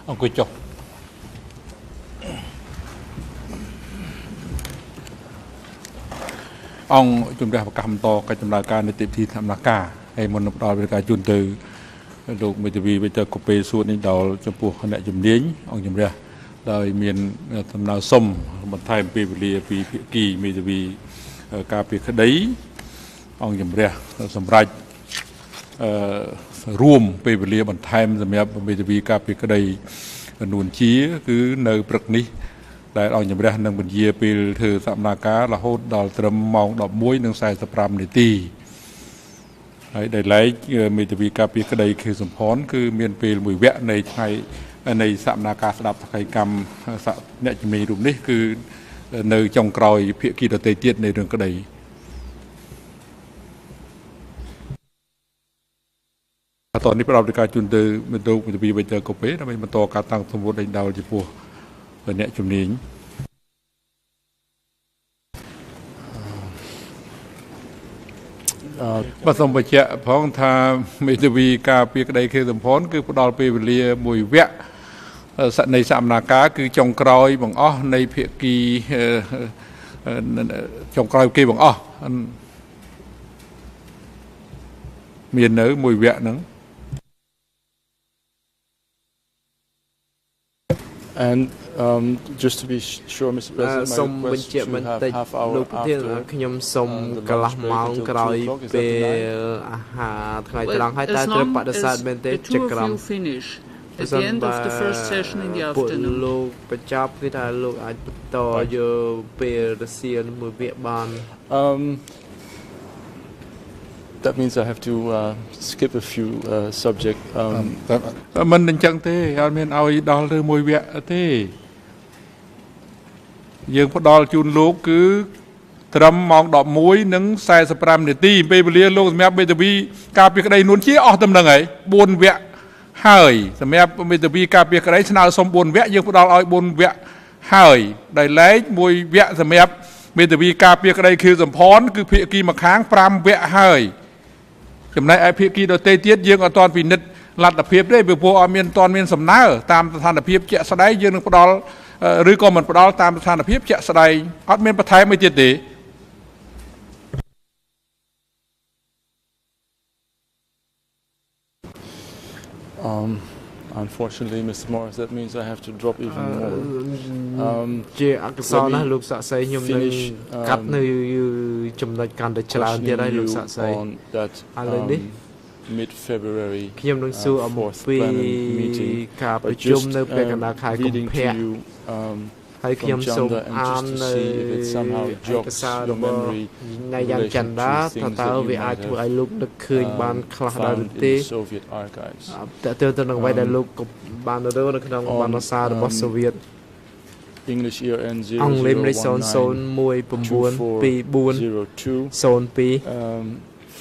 ông quay chọc ông chúng ta cầm to cái chúng ta caในติดที่ทำนาคาให้มันดาวเป็นการจุนตือลูกมีทวีไปเจอกบเปส่วนนี้ดาวจะปลูกขณะจุ่มเลี้ยงองจุ่มเรียโดยมีทำนาส้มมันไทยปีบุรีปีกีมีทวีกาปีขดีองจุ่มเรียสำหรับรวมปีบุรีมันไทยสำหรับมีทวีกาปีขดีนูนชี้คือในปรักนี้ได้เอาอย่างไรนั่งบนเยียปีเธอสัมนาการละโหดดอลตรมมองดอกมุ้ยนั่งใส่สปรามในตีได้ไล่มีทวีกาปีกระไดคือสมพรคือเมียนปีมวยแวะในไทยในสัมนาการสลับไทยกรรมเนี่ยจะมีรูปนี้คือในจงกรอยเพียกีดเตยเตียในเรื่องกระไดตอนนี้เราในการจุนเตอร์มันดูมันจะมีไปเจอกบเป๊ะทำไมมันต่อการตั้งสมมติในดาวจีปัวเนี่ยจุดนี้ผสมไปเจาะพ้องทาไม่จะวีกาเปียกใดคือสมพรคือดอลเปเรียมวยแวะในสามนาคาคือจงกรอยบังอ้อในเพียกีจงกรอยกีบังอ้อเมียนเนื้อมวยแวะนั้นAnd just to be sure, Mr. President, my request to have half hour after the lunch break until 2 o'clock. Is that the long as the two of you finish at the end of the first session in the afternoon. That means I have to skip a few subjects. มันเป็นจังเต้เอาเมียนเอาดอลหรือมวยแวะเต้ยังพอดอลจูนลูกคือตรมมองดอกมุ้ยนังใส่สปรามเนตีไปเรียนโลกสมัยเบตบีกาเปียกระไดนุ่นชี้ออกตำแหน่งไงบนแวะหายสมัยเบตบีกาเปียกระไดชนะสมบูรณ์แวะยังพอดอลเอาบนแวะหายได้เล็กมวยแวะสมัยเบตบีกาเปียกระไดคือสมพรคือเพียกีมาค้างปรามแวะหายจำนายไอพีกีโดยเตยเตียยังเอาตอนปีนิดลัดเพียบได้เพื่อพวกเอาเมียนตอนเมียนสำนักตามสถานเพียบเจาะสไลด์ยังปดอลหรือก็มันปดอลตามสถานเพียบเจาะสไลด์อัดเมียนประเทศไม่เจ็ดดี Unfortunately, Mr. Morris, that means I have to drop even more. Finish on that mid-February fourth plenary meeting, but just reading to you from Chanda and just to see if it somehow jogs your memory in relation to things that you might have found in the Soviet archives. English year end 00192402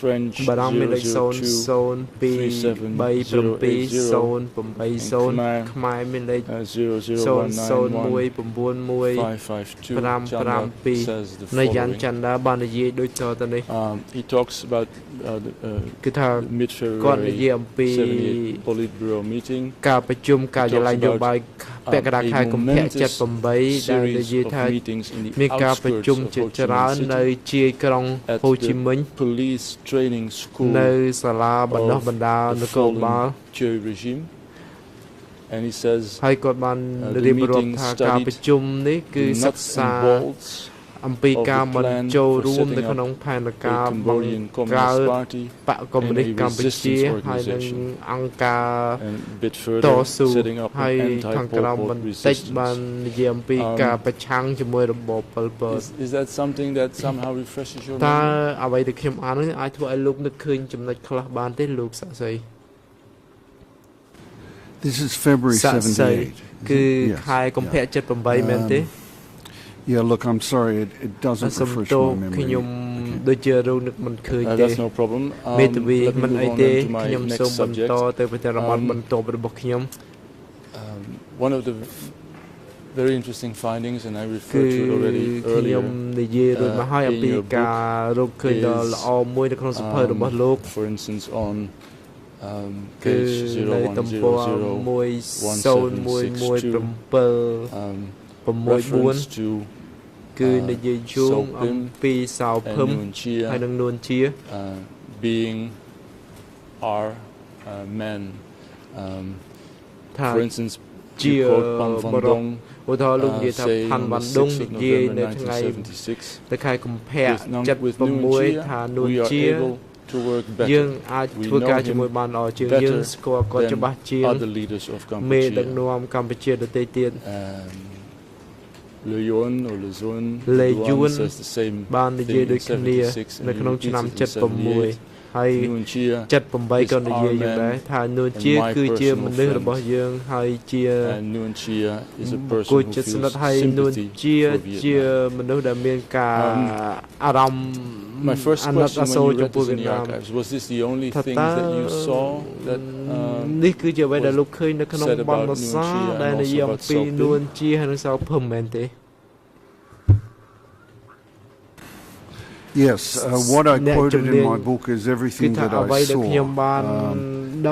French 0023780 Khmer 001915552 says the following. He talks about the mid-February 78 Politburo meeting. He talks about a momentous series of meetings in the outskirts of Ho Chi Minh City at the police training school of the fallen Choi regime. And he says the meeting studied the nuts and bolts of the plan for setting up a Cambodian Communist Party and a resistance organization, and a bit further setting up an anti-Pol Pot resistance. Is that something that somehow refreshes your memory? This is February 78. Yeah, look, I'm sorry, it doesn't refresh my memory. That's no problem. Let me move on to my next subject. One of the very interesting findings, and I referred to it already earlier, in your book, is, for instance, on Page 010176 to គឺនិយាយយោងអំពីសោភឹមហើយនឹងនួនជា being our men. For instance, ជាបរោះឧទាហរណ៍លោកនិយាយថាផាន់វ៉ាន់ដុងនិយាយនៅថ្ងៃទៅខែកុម្ភៈ76ថានួនជាយើងអាចធ្វើការជាមួយបានល្អជាងយើងស្គាល់គាត់ច្បាស់ជាងមេដឹកនាំកម្ពុជាដទៃទៀត Le Yuen or Le Zun បាននិយាយដូចគ្នានៅក្នុងឆ្នាំ76ហើយ78ក៏និយាយយ៉ាងដែរថានួនជាគឺជាមនុស្សរបស់យើងហើយជាគួរចិត្តស្និទ្ធហើយនួនជាមនុស្សដែលមានការអារម្មណ៍ My first question when you read this in the archives, was this the only thing that you saw that នេះគឺជាអ្វីដែលលោកឃើញនៅក្នុងបណ្ណសារដែលនិយាយអំពីនួនជាហើយនឹងសោភឹមមែនទេ Yes, what I quoted in my book is everything that I saw.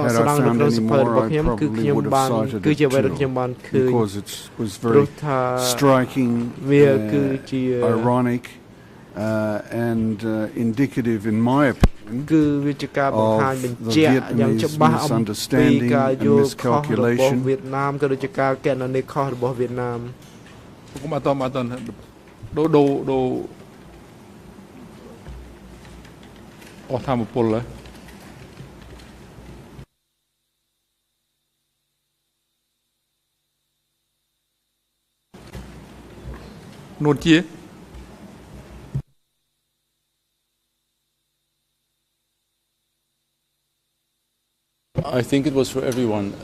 Had I found any more, I probably would have cited it too, because it was very striking, ironic, and indicative, in my opinion, of the Vietnamese misunderstanding and miscalculation. ក៏ដូចជាការកណនីខុសរបស់វៀតណាម cũng mà tần đồអស់ធម្មពលហើយនួនជា I think it was for everyone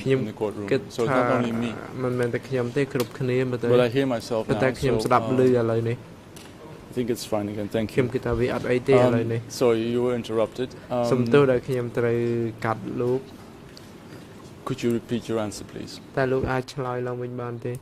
in the courtroom, so it's not only me. មិនមែនតែខ្ញុំទេគ្រប់គ្នាមើលទៅ But I hear myself now, តែខ្ញុំស្ដាប់ឮឥឡូវនេះ I think it's fine again. Thank ខ្ញុំ you. គិតថាវាអត់អីទេឥឡូវនេះ Sorry, you were interrupted. សុំទោសដែលខ្ញុំត្រូវកាត់លោក Could you repeat your answer, please? តែលោកអាចឆ្លើយឡើងវិញបានទេ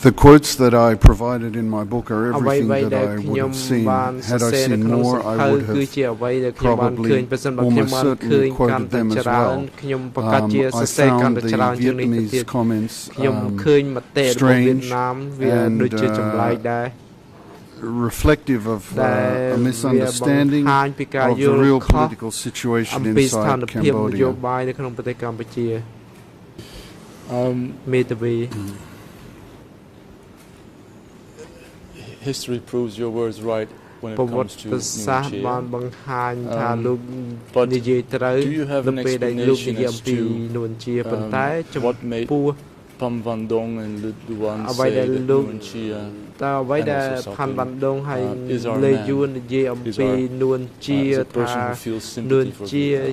The quotes that I provided in my book are everything that I would have seen. Had I seen more, I would have probably almost certainly quoted them as well. I found the Vietnamese comments strange and reflective of a misunderstanding of the real political situation inside Cambodia. History proves your words right when it comes to Nuon Chea. But do you have an explanation as to what made Pham Van Dong and Le Duan say that Nuon Chea and also Sao Phin is our man, is a person who feels sympathy for Vietnam?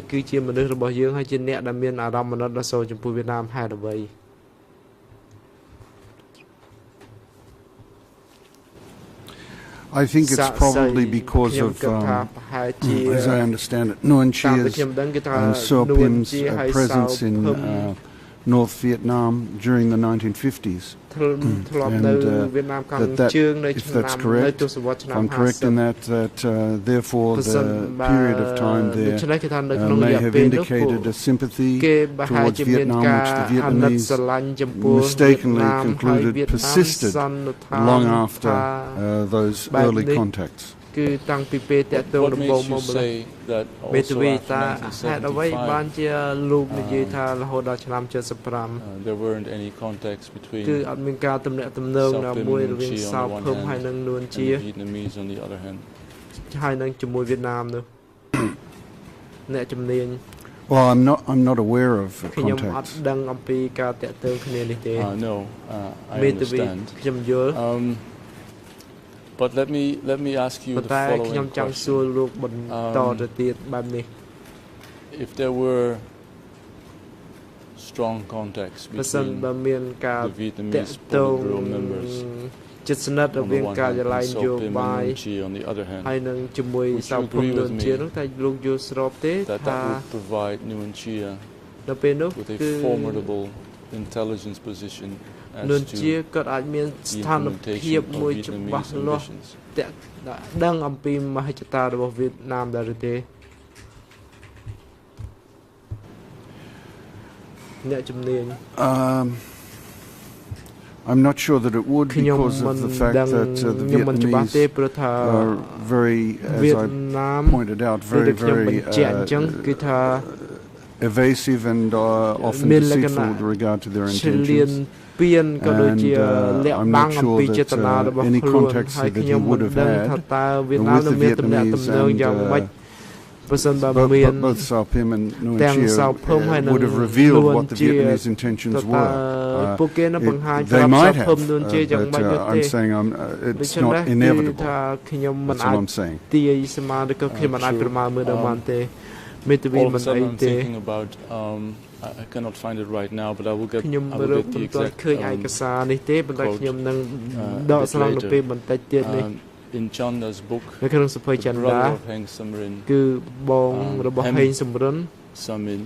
I think it's probably because of, as I understand it, Nuon Chea's and So Phim's presence in North Vietnam during the 1950s. And if that's correct, if I'm correct in that, therefore the period of time there may have indicated a sympathy towards Vietnam, which the Vietnamese mistakenly concluded persisted long after those early contacts. គឺតាំងពីពេលតាក់ទងដំបូងមក What makes you say that មេតា also វីតា after ហេតុអ្វីបានជាលោកនិយាយថារហូតដល់ឆ្នាំ there weren't any contacts between គឺអត់មានការទំនាក់ទំនងណាមួយរវាងសោភឹមហើយនឹងនួនជា and the Vietnamese on the other hand. ហើយនឹងជាមួយវៀតណាមនោះអ្នកជំនាញ Well, I'm not aware of ខ្ញុំអត់ contacts. ដឹងអំពីការតាក់ទងគ្នានេះទេ No, I មេតាវី understand. ខ្ញុំយល់ But let me ask you the តែ following ខ្ញុំចង់សួរ question. លោកបន្តទៅទៀតបែបនេះ If there were strong contacts បើសិន between បើមានការ the តាក់ Vietnamese ទង Politburo members ជិតស្និទ្ធរ on វា the ង one ការ hand ចល័យ and នយោ So Phim បាយ and Nuon Chea on the other hand, ហើយនឹងជាមួយសោភឹម agree នួ with ន me ជានោះតែលោកយល់ស្របទេ that ថា that would provide Nuon Chea នៅពេលនោះ with a គឺ formidable intelligence position as នួនជា to គាត់អាចមានស្ថានភាពមួយច្បាស់លាស់តាក់ដឹងអំពីមហិច្ឆតារបស់វៀតណាមដែរឬទេអ្នកជំនាញ I'm not sure that it would because of the fact that the Vietnamese are very, as I pointed out, very evasive and often deceitful with regard to their intentions. And I'm not sure that any contacts that he would have had with the Vietnamese and both Sao Pim and Nguyen Chia would have revealed what the Vietnamese intentions were. They might have, but I'm saying it's not inevitable. That's all I'm saying. All of a sudden I'm thinking about, I cannot find it right now, but I will get the exact quote. In Chanda's book, the brother of Heng Samrin, Samrin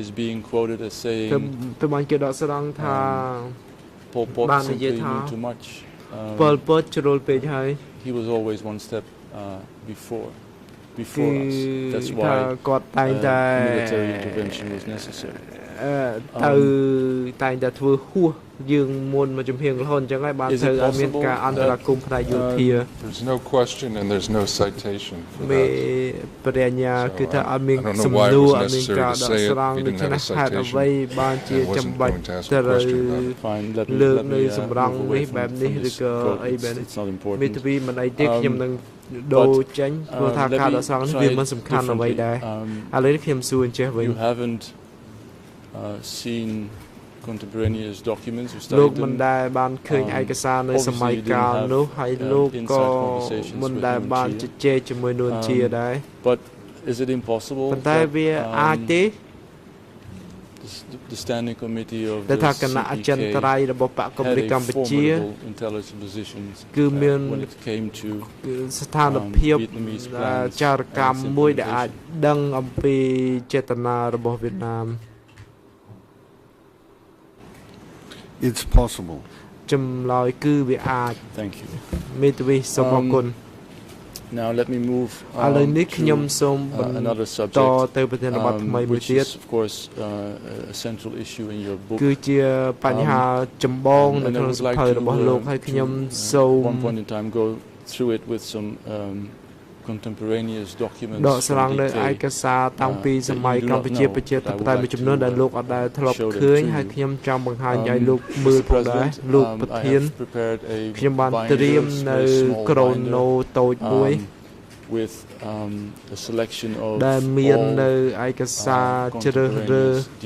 is being quoted as saying, Pol Pot simply knew too much. He was always one step before us. That's why military intervention was necessary. Is it possible there's no question and there's no citation for that. So, I don't know why it was necessary to say it. He didn't have a citation. I wasn't going to ask a question about it. Fine, let me move away from this quote. It's not important. You haven't seen contemporaneous documents. You studied them. Obviously you didn't have inside conversations with Nguyen Chia. But is it impossible that the standing committee of the CPK had a formidable intelligence positions when it came to Vietnamese plans It's possible. Thank you. Now let me move another subject, which is of course a central issue in your book. And I would like to one point in time go through it with some contemporaneous documents from DK that you do not know, but I would like to show them to you. Mr. President, I have prepared a binder, very small binder, with a selection of all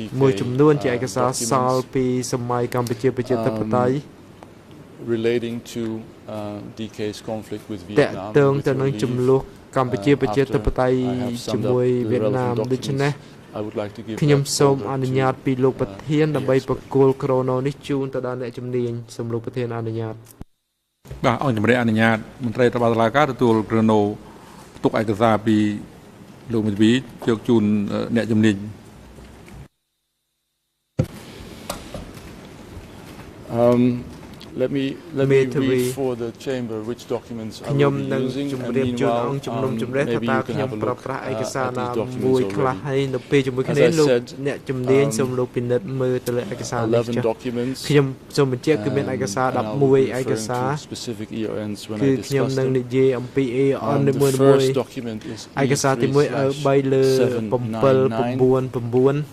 contemporaneous documents relating to DK's conflict with Vietnam. With your leave, after I have summed up the relevant documents, I would like to give that over to the expert. បាទអង្គជំរាបអនុញ្ញាតមន្ត្រីរដ្ឋបាលតុលាការទទួលក្រណូផ្ទុកឯកសារពីលោកមេធាវីយកជូនអ្នកជំនាញ Let me read for the chamber which documents I will be using, and meanwhile, maybe you can have a look at these documents already. As I said, 11 documents, and I'll be referring to specific ERNs when I discuss them. The first document is E3/799.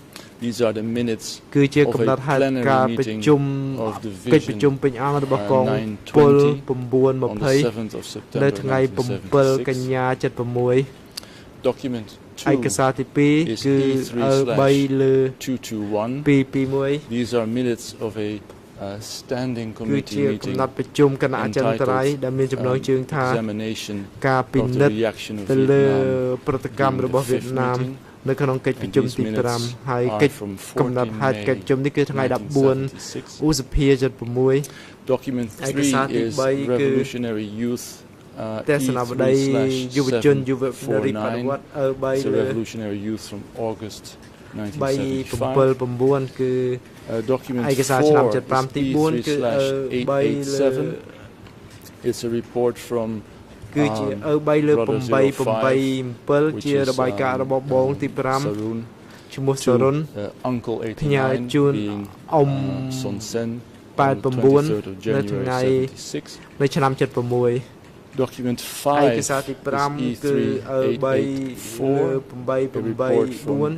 These are the minutes of a plenary meeting of the Vision 920 on the 7th of September 1976. Document 2 is E3/221. These are minutes of a standing committee meeting entitled Examination of the Reaction of Vietnam during the 5th meeting. នៅក្នុងកិច្ចប្រជុំទី 5 ហើយកិច្ចកំណត់ហេតុកិច្ចប្រជុំនេះគឺថ្ងៃ 14 ឧសភា 76 Document 3 is Revolutionary Youth ទស្សនវិស័យយុវជនយុវនារីបដិវត្ត Revolutionary Youth from August 1975. Document 4 is E3/887. It's a report from គឺជា3លើ887ជារបាយការណ៍របស់បងទី5ឈ្មោះសរុន Uncle ផ្ញើជូនអ៊ំ Son Sen 89នៅថ្ងៃនៅឆ្នាំ76 Document 5 ឯកសារទី5គឺ3លើ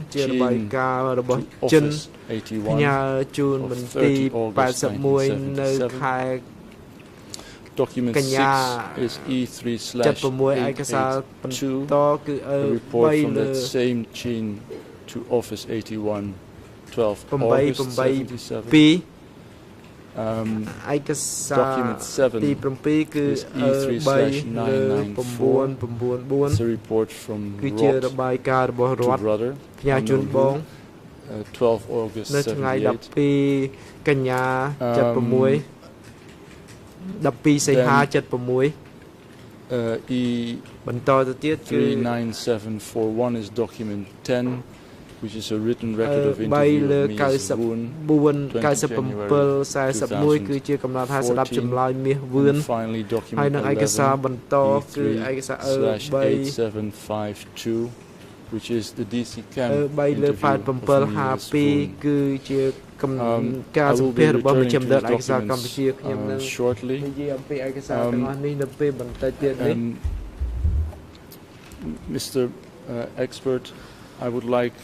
884ជារបាយការណ៍របស់ចិនផ្ញើជូនមន្ទីរ81នៅខែ Document 6 is E3/76, a report from that same chain to Office 81, 12 August 77. Document 7 is E3/994. It's a report from Rod to Brother, 12 August 78. 12 សីហា76 បន្តទៅទៀតគឺ 39741 is document 10 which is a written record of interview with me 9741 គឺជាកំណត់ថាស្ដាប់ចម្លើយមាសវឿនហើយនឹងឯកសារបន្តគឺឯកសារ 38752 which is the DC camp 3លើ8752គឺជាការសម្ភាសរបស់មជ្ឈមណ្ឌលឯកសារកម្ពុជាខ្ញុំនឹងនិយាយអំពីឯកសារទាំងអស់នេះនៅពេលបន្តិចទៀតនេះ Mr. Expert, I would like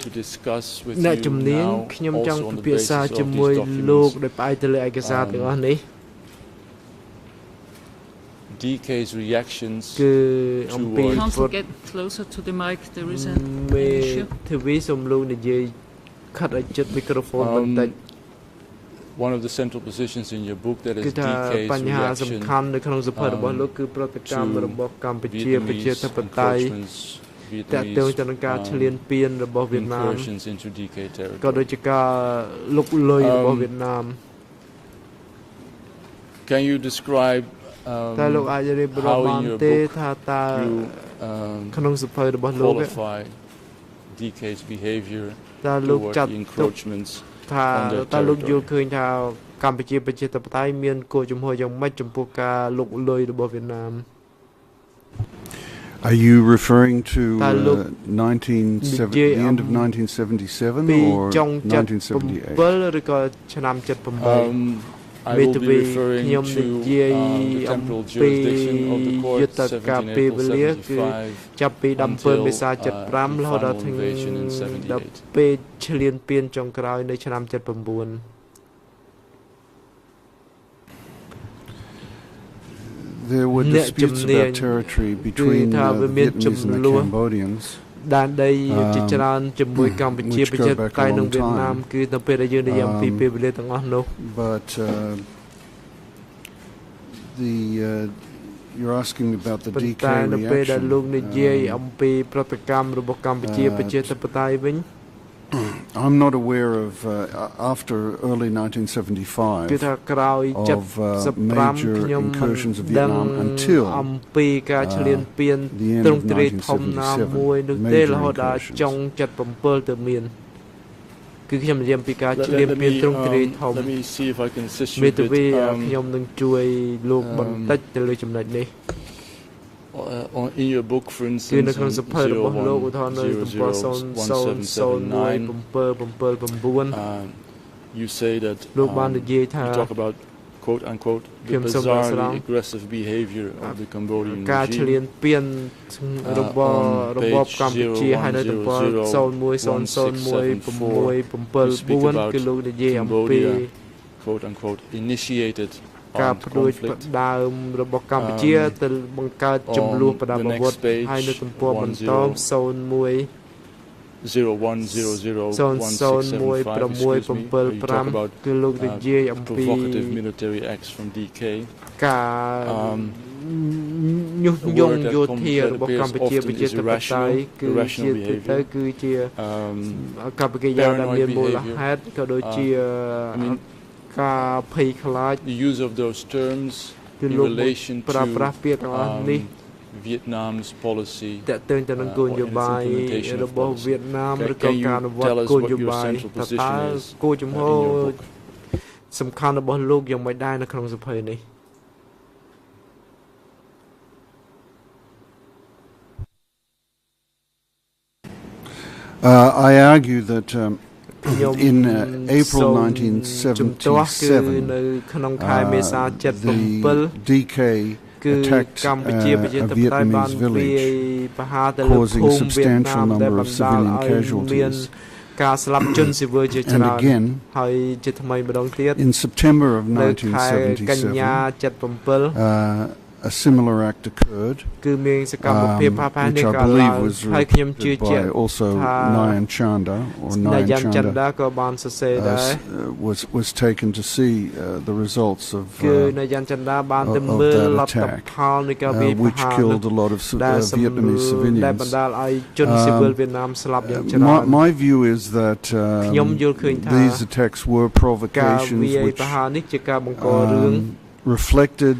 to discuss with you អ្នកជំនាញ now ខ្ញុំចង់ also on ពិ the ភាក្សា basis ជ of ុំមួយ these លោក documents ដោយផ្អែកទៅលើឯកសារទាំងអស់នេះ DK's reactions គឺអំពី Council get closer to the mic. There is an issue. ទ្វីសូមលោកនិយាយខាត់ឲ្យជិតមីក្រូហ្វូនបន្តិច One of the central positions in your book that is គឺថា DK's បញ្ហាសំ reaction ខាន់នៅក្នុងសភៅរបស់លោកគឺប្រតិកម្មរបស់កម្ពុជាប្រជាធិបតេយ្យ តាក់ទងទៅនឹងការឈ្លានពានរបស់វៀតណាម incursions into DK ក៏ដូច territory. ជាការលុកលុយរបស់វៀតណាម Can you describe តើលោកអាចរៀបរាប់បានទេថាតើ you ក្នុងសភៅរបស់លោក qualify DK's behavior តើលោក toward ចាត់ the ទុក encroachments ថាតើលោកយល់ឃើញថាកម្ពុជាប្រជាធិបតេយ្យមានគោលជំហរយ៉ាងម៉េចចំពោះការលុកលុយរបស់វៀតណាម Are you referring to the end of 1977 or 1978? ឬក៏ឆ្នាំ78 I will be referring to the temporal jurisdiction of the court 17 April 75 ចាប់ពី until 17 មេសា 75 រហូតដល់ថ្ងៃដល់ពេលឈ្លានពានចុងក្រោយនៅឆ្នាំ 79 There were disputes about territory between the Vietnamese and the Cambodians. ដែនដីជាច្រើនជាមួយកម្ពុជាប្រជាធិបតេយ្យនិងវៀតណាមគឺនៅពេលដែលយើងនិយាយអំពីពេលវេលាទាំងអស់នោះ But you're asking about the DK តែនៅពេលដែលលោកនិយាយ reaction. អំពីប្រតិកម្មរបស់កម្ពុជាប្រជាធិបតេយ្យវិញ I'm not aware of after early 1975 គឺថាក្រោយ of major 75ខ្ញុំ incursions of មិនដឹង Vietnam until អំពីការឈ្លានពាន the end ទ្រង់ of ទ្រាយធំណាមួយនោះទេ 1977 រហូតដល់ចុង 77 ទៅមានគឺខ្ញុំនិយាយអំពីការឈ្លានពានទ្រង់ទ្រាយធំ Let me see if I can assist you មេ a ធាវី bit. ខ្ញុំនឹងជួយលោកបន្តិចទៅលើចំណុចនេះ In your book, for គឺ instance, នៅក្នុងសភៅរបស់លោកឧទាហរណ៍នៅទំព័រ 001779 you say that លោកបាននិយាយថា you talk about quote unquote the bizarrely aggressive behavior of the Cambodian ការឈ្លាន regime. ពានរបស់របបកម្ពុជាហើយនៅទំព័រ 01001674 គឺលោកនិយាយអំពី quote unquote initiated ការ armed ព្រួយ conflict. ផ្ដើមរបស់កម្ពុជាទៅបង្កើតចំនួនប្រដាប់អាវុធហើយនៅទំព័របន្ត 01001675 គឺលោកនិយាយអំពី provocative military acts from DK. ការញុះញង់យោធារបស់កម្ពុជាប្រជាធិបតេយ្យគឺជាទៅគឺជាកម្ពុជាយ៉ាងដែលមានមូលហេតុក៏ដូចជាការភ័យខ្លាច The use of those terms គឺ in លោក relation ប្រើប្រាស់ពាក្យទាំងអស់នេះ to Vietnam's policy តើតើទៅនឹងគោលនយោបាយរបស់វៀតណាមឬក៏ការអនុវត្តគោលនយោបាយតើគោលជំហរសំខាន់របស់លោកយ៉ាងម៉េចដែរនៅក្នុងសភៅនេះ I argue that in April 1977 the DK attacked a Vietnamese village, causing a substantial number of civilian casualties. And again, in September of 1977, a similar act occurred, which I believe was reported by also Nayan Chanda, was taken to see the results of that attack, which killed a lot of Vietnamese civilians. My view is that these attacks were provocations which reflected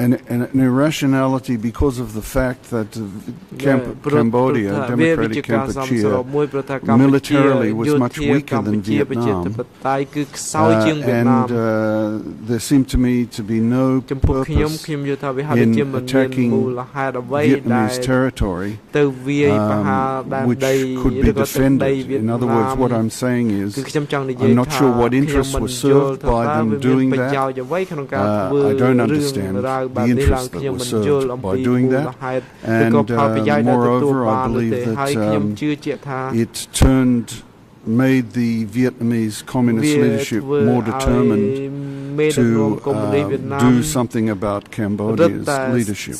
an irrationality because of the fact that Cambodia, Democratic Kampuchea, militarily was much weaker than Vietnam, and there seemed to me to be no purpose in attacking Vietnamese territory, which could be defended. In other words, what I'm saying is, I'm not sure what interest was served by them doing that. I don't understand the interest that was served by doing that, and moreover, I believe that it made the Vietnamese communist leadership more determined to do something about Cambodia's leadership.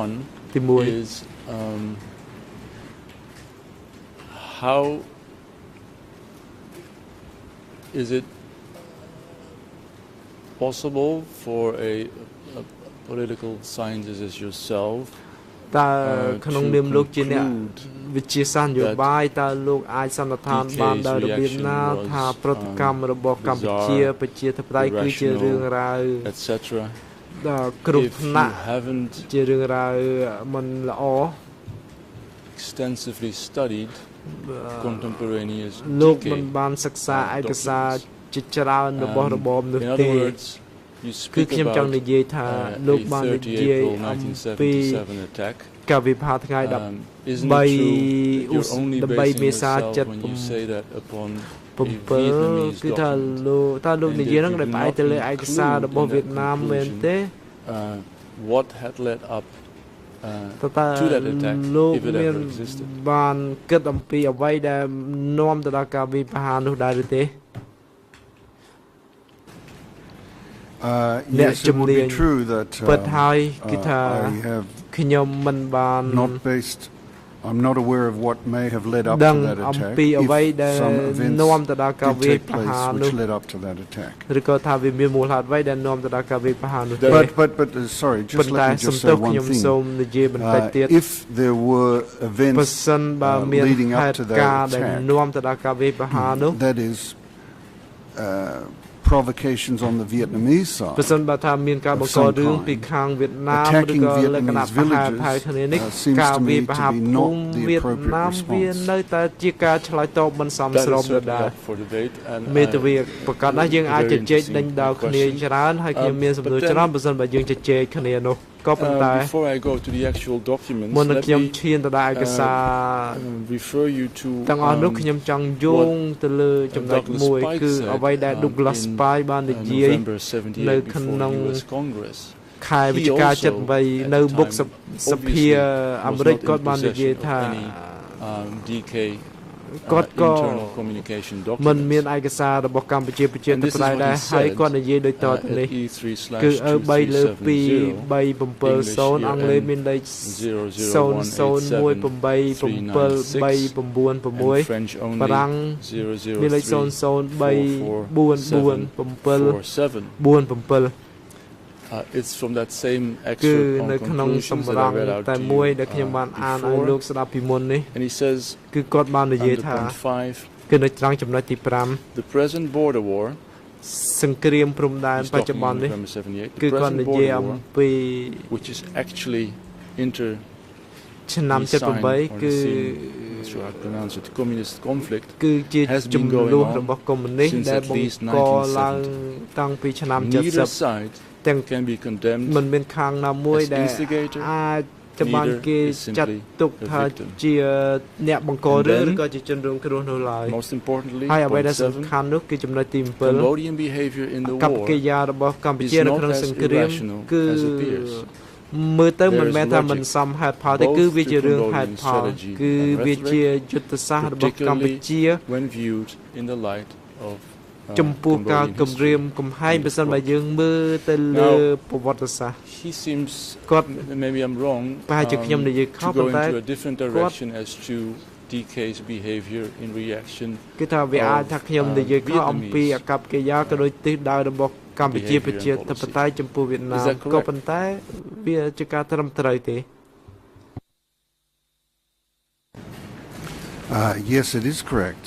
One is how is it possible for a political scientist as yourself to conclude etc. If you haven't extensively studied contemporaneous decay. In other words, you speak about a 30 April 1977 attack. Isn't it true that you're only basing yourself when you say that upon a Vietnamese document? What had led up to that attack, if it ever existed? Yes, it would be true that I have not based. I'm not aware of what may have led up to that attack, if some events did take place which led up to that attack. But sorry, just let me just say one thing. If there were events leading up to that attack, that is provocations on the Vietnamese side of some kind, attacking Vietnamese villages seems to me to be not the appropriate response. That is certainly up for debate, and very interesting question. Before I go to the actual documents, let me refer you to what Douglas Spike said in November 78 before the US Congress. He also, at that time, obviously was not in possession of any DK internal communication documents. And this is what he said at E3/3/English 0018739 and French only 0034447. It's from that same គឺ excerpt នៅ on ក្នុង conclusions សម្រ that I ង read out តែ to មួយ you ដែលខ្ញុំបានអានឲ្យ before. លោកស្ដាប់ពីមុននេះ And he says គឺគាត់បាននិយាយ under ថា point 5, គឺនៅត្រង់ចំណុចទី the present border war 5សង្គ្រាមព្រំដែន he's បច្ចុប្ talking បន្ន in នេះ November 78, គឺ the គាត់ present និយាយ border អំ war, ពី which is actually inter ឆ្នាំ the sign 78 or គឺ the scene, not sure how to pronounce it, communist conflict គឺជា has ចំ been going នួន on របស់កុម្មុយនីស since ដែល at បង្ least កឡើង 1970. តាំងពីឆ្នាំ Neither 70 side ទាំង can be condemned មិនមានខាងណាមួយ as ដែល instigator, អាចจะបាន neither គេ is ចាត់ simply ទុក a ថា victim. ជាអ្នកបង្ក And រឿង then ឬក៏ជាជនរងគ្រោះនោះឡើយ Most importantly, ហើយអ្វី point ដែលសំ 7, ខាន់នោះគឺចំណុចទី 7 Cambodian behavior in the កម្ម war កិរិយារបស់កម្ពុជា is នៅ not ក្នុង as សង្គ្រាម irrational គឺ as appears. មើលទៅមិន There is មែនថាមិន logic សមហេតុផលទេ both គឺវាជា to រឿងហេតុ Cambodian ផល strategy គឺ and វាជា rhetoric, យុទ្ធសាស្ត្ររបស់កម្ពុជា when viewed in the light of ចំពោះការ Cambodian គម្រាម history. កំហែងបើសិនបើយើងមើលទៅលើប្រវត្តិសាស្ត្រ He seems, គាត់ maybe I'm wrong, ប្រហែលជាខ្ញុំនិយាយខុស to go ប៉ុន្តែ into a different direction as to DK's behavior in reaction គឺថាវាអាចថាខ្ញុំនិយាយខុសអំពីអកប្បកិរិយាក៏ដូចទិសដៅរបស់កម្ពុជាប្រជាធិបតេយ្យចំពោះវៀតណាម Is that correct? ក៏ប៉ុន្តែវាជាការត្រឹមត្រូវទេ Yes, it is correct.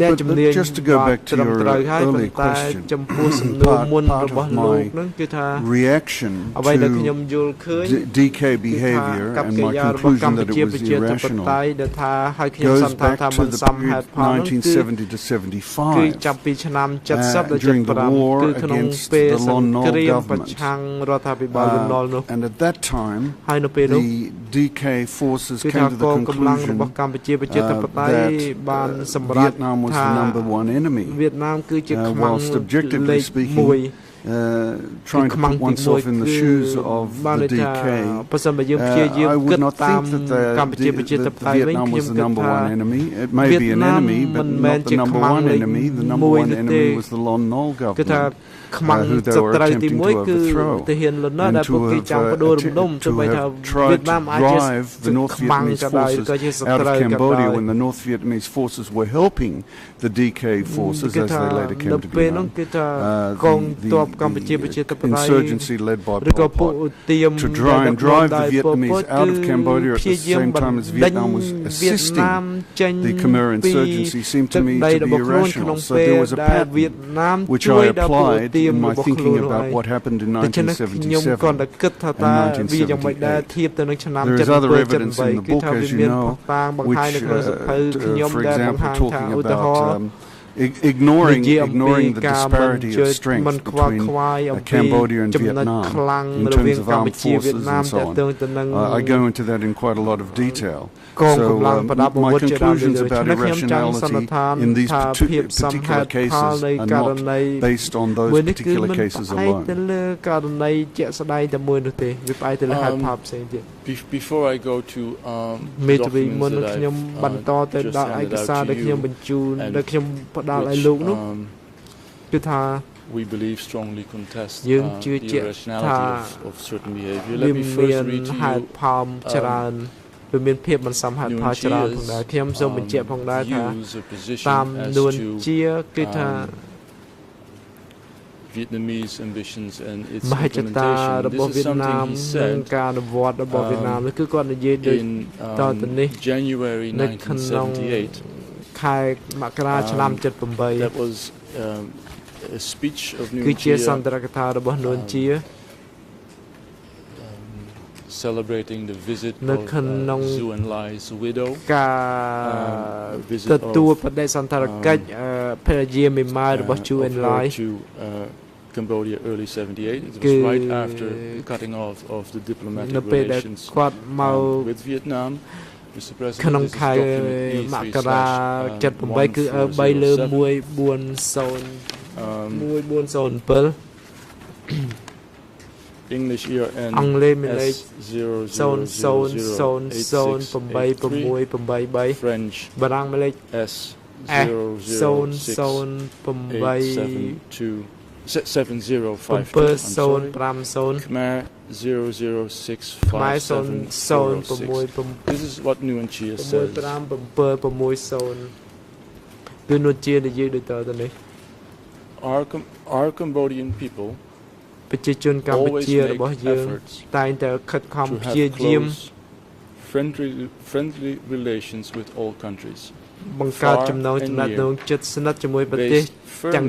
អ្នក But ជំនាញ just to go back to ត្រឹម your ត្រូវហើយប៉ុ earlier ន្តែ question, ចំពោះសំណួរមុន part របស់ of លោក my ហ្នឹងគឺថា reaction អ្វីដែលខ្ញុំ to យល់ឃើញ DK គឺថា behavior កប្ប and កិរិ my យារបស់កម្ conclusion that ពុជា it ព was ជាធិប irrational តេយ្យដែលថាឲ្យខ្ញុំស goes ន្និដ្ឋាន back ថា to មិន the សមហេតុ period ផលនោះគឺ 1970 to គឺ 75. ចាប់ពីឆ្នាំ70ដល់ during the war 75គឺក្នុង against ពេល the ស Lon ង្ Nol គ្រាមប្រ government. ឆាំងរដ្ឋាភិបាលលន់នល់នោះ And at that time, ហើយនៅពេលនោះ the DK forces គឺថា came to ក the ងកម្លាំងរបស់ conclusion កម្ពុជាប្រជាធិបតេយ្យ that បានសម្រេច Vietnam was ថា the number one enemy. វៀតណាមគឺជាខ្មាំង Whilst objectively លេខ speaking, 1 trying to ខ្មាំង put ទី oneself in the 1 shoes of បាន the ន័យថា DK, បើសិនបើយើងព្យាយាម I គិត would not តាម think that កម្ពុជាប្រជាធិបតេយ្យវិញ Vietnam ខ្ញុំ was the គិត number ថា one enemy. It may be an Vietnam enemy, but មិនមែន not ជា the number ខ្មាំង one លេខ enemy. The number 1 one នោះទេ enemy was the Lon Nol គឺថា government. ខ្មាំង who they ស were ត្រូវទី attempting 1 to គឺ overthrow ទាហានលន់នល់ and ដែល to ពួកគេចង់បដូររំដុំ have ទោះបីថា tried វៀតណាម to អាចជា drive the North ខ្មាំង Vietnamese ក៏ដោយ forces ក៏ជាស out ត្រូវ of ក៏ដោយ Cambodia when the North Vietnamese forces were helping the DK forces គឺ as ថា they later នៅ came to ពេល be នោះ known. គឺថាកងទ័ពកម្ពុជាប្រជាធិបតេយ្យ Insurgency led by ឬក៏ Pol ពួក Pot ទៀម to try and drive the ដែល Vietnamese out of Cambodia at the same time as Vietnam was assisting the Khmer insurgency seemed to me to be irrational. So there was a pattern which I applied in my thinking about what happened in ខ្ញុំគាត់តែគិតថាតើវាយ៉ាងម៉េចដែរធៀបទៅនឹងឆ្នាំ There is other evidence in the គឺ book, ថាវា as you មាន know, ផតាងបង្ which, ហាញនៅក្នុងសភៅខ្ញុំ for ដែលបង្ example, ហាញថា talking ឧទាហរណ៍ about ignoring the disparity of មិន strength ខ្វល់ between ខ្វាយអំពី Cambodia and ចំណុច Vietnam ខ្លាំង in រវាង terms of កម្ armed ពុជាវៀត forces ណាម and ទា so ក់ទងទៅនឹង on. I go into that in quite a lot of detail. កងកម្លាំងប្រដាប់អា my វុធជាដើម conclusions ដូ about ច្នេះខ្ញុំចង់សន្និដ្ឋាន irrationality in these ថាភាពសមហេ particular តុផលនៃ cases are ករណី not based on those មួយនេះគឺ particular មិន cases ផ្អែកទៅ alone. លើករណីជាក់ស្ដែងតែមួយនោះទេវាផ្អែកទៅលើហេតុផលផ្សេងទៀត Before I go to មេធាវីមុន documents that ខ្ញុំ I've បន្តទៅ just ដល់ឯ handed ក out សារ to ដែលខ្ញុំ you, បញ្ជូន and ដែលខ្ញុំផ្ដល់ឲ្យ which លោកនោះគឺថា we believe strongly contest យើងជឿ the ជាក់ថា irrationality of certain behavior. វា Let me មាន first read to ហេតុ you ផលច្រើនវាមានភាពមិនសមហេតុផលច្រើនផងដែរខ្ញុំសូមបញ្ជាក់ផងដែរថា views or position តាម as នួន to ជាគឺថា Vietnamese ambitions and its មហិច្ឆតា implementation. របស់ This វៀ is តណាម something he និង said ការអនុវត្តរបស់វៀតណាមនេះគឺគាត់និយាយដូច in តទៅនេះ January នៅក្នុង 1978. ខែមករាឆ្នាំ78 That was a speech of គឺជាស Nguyen ន្ទរកថារបស់នួនជា celebrating the visit នៅ of ក្នុង Zhu Enlai's widow. ការទទួលបដិសន្ទរកិច្ចភរិយាមេម៉ាយរបស់ Chu of her Enlai to Cambodia early 78. It was right after the cutting off of the នៅ diplomatic ពេលដែល relations គាត់មក with Vietnam. Mr. President, ក្នុង this is ខែ document មករា 78 គឺ 3 លើ 140 English ERN អង់គ្លេសមានលេខ S000863 French បារាំងមានលេខ S S0067050 Khmer 0065746. This is what Nguyen Chia says. គឺនួនជានិយាយដូចតទៅនេះ Our Cambodian people ប្រជាជនកម្ពុជារបស់យើងតែងតែខិតខំព្យាយាម friendly relations with all countries បង្កើតចំណងទំនាក់ទំនងជិតស្និទ្ធជាមួយប្រទេសទាំង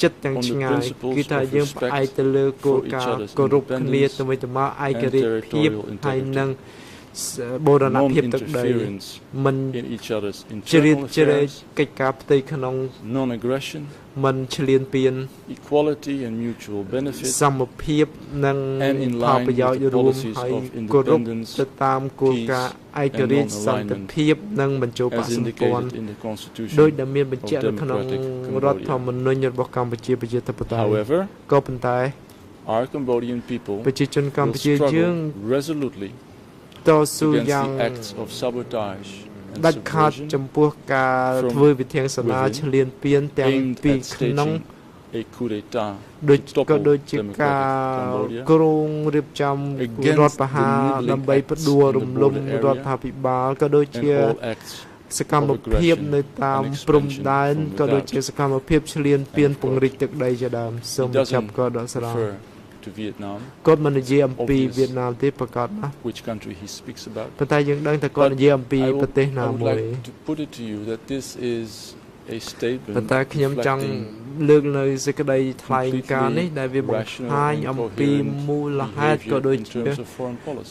ចិត្តទាំងឆ្ងាយគឺថាយើងផ្អែកទៅលើគោលការណ៍គោរពគ្នាទៅវិញទៅមកឯករាជ្យភាពហើយនិងបូរណភាពទឹកដីមិនជ្រៀតជ្រែកកិច្ចការផ្ទៃក្នុង non-aggression មិនឈ្លានពាន equality and mutual benefit សមភាពនិងផលប្រយោជន៍រួមហើយគោរពទៅតាមគោលការណ៍ឯករាជ្យសន្តិភាពនិងបញ្ចូលបក្សសម្ព័ន្ធដោយដែលមានបញ្ជាក់នៅក្នុងរដ្ឋធម្មនុញ្ញរបស់កម្ពុជាប្រជាធិបតេយ្យក៏ប៉ុន្តែ our Cambodian people ប្រជាជនកម្ពុជាយើង resolutely តស៊ូយ៉ាង acts of sabotage ដាច់ខាតចំពោះការធ្វើវិធានសាលាឈ្លានពានទាំងពីក្នុង a coup d'etat ដូចជាការគ្រោងរៀបចំរដ្ឋប្រហារដើម្បីផ្ដួលរំលំរដ្ឋាភិបាលក៏ដូចជាសកម្មភាពនៅតាមព្រំដែនក៏ដូចជាសកម្មភាពឈ្លានពានពង្រីកទឹកដីជាដើមសូមចាប់ក៏ដកស្រង់ to Vietnam គាត់មិននិយាយអំពីវៀតណាមទេប្រកាសណា which country he speaks about ប៉ុន្តែយើងដឹងថាគាត់និយាយអំពីប្រទេសណាមួយ to put it to you that this is a statement ប៉ុន្តែខ្ញុំចង់លើកនៅសេចក្តីថ្លែងការណ៍នេះដែលវាបង្ហាញអំពីមូលហេតុក៏ដូចជា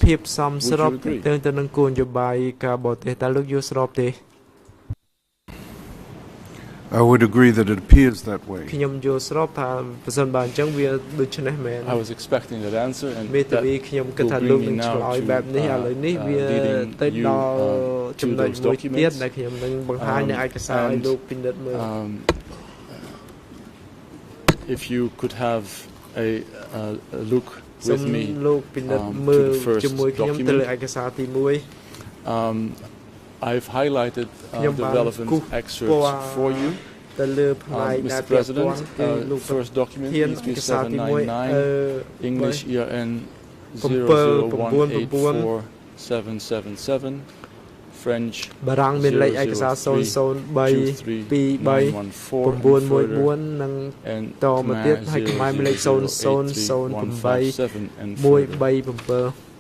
ភាពសមស្របទៅនឹងគោលនយោបាយការបរទេសតើលោកយល់ស្របទេ I would agree that it appears that way. ខ្ញុំយល់ស្របថាប្រសិនបើអញ្ចឹងវាដូចនេះមែន I was expecting that answer and មេតាវីខ្ញុំគិតថាលោកនឹងឆ្លើយបែបនេះឥឡូវនេះវាទៅដល់ចំណុចមួយទៀតដែលខ្ញុំនឹងបង្ហាញនៅឯកសារឲ្យលោកពិនិត្យមើល if you could have a look with me លោកពិនិត្យមើលជាមួយខ្ញុំទៅលើឯកសារទី1 I've highlighted the relevant excerpts for you. Mr. President, first document is 3799, English ERN 001847777, French បារាំងមានលេខឯកសារ00323 914និងតមកទៀតហើយខ្មែរមានលេខ0008137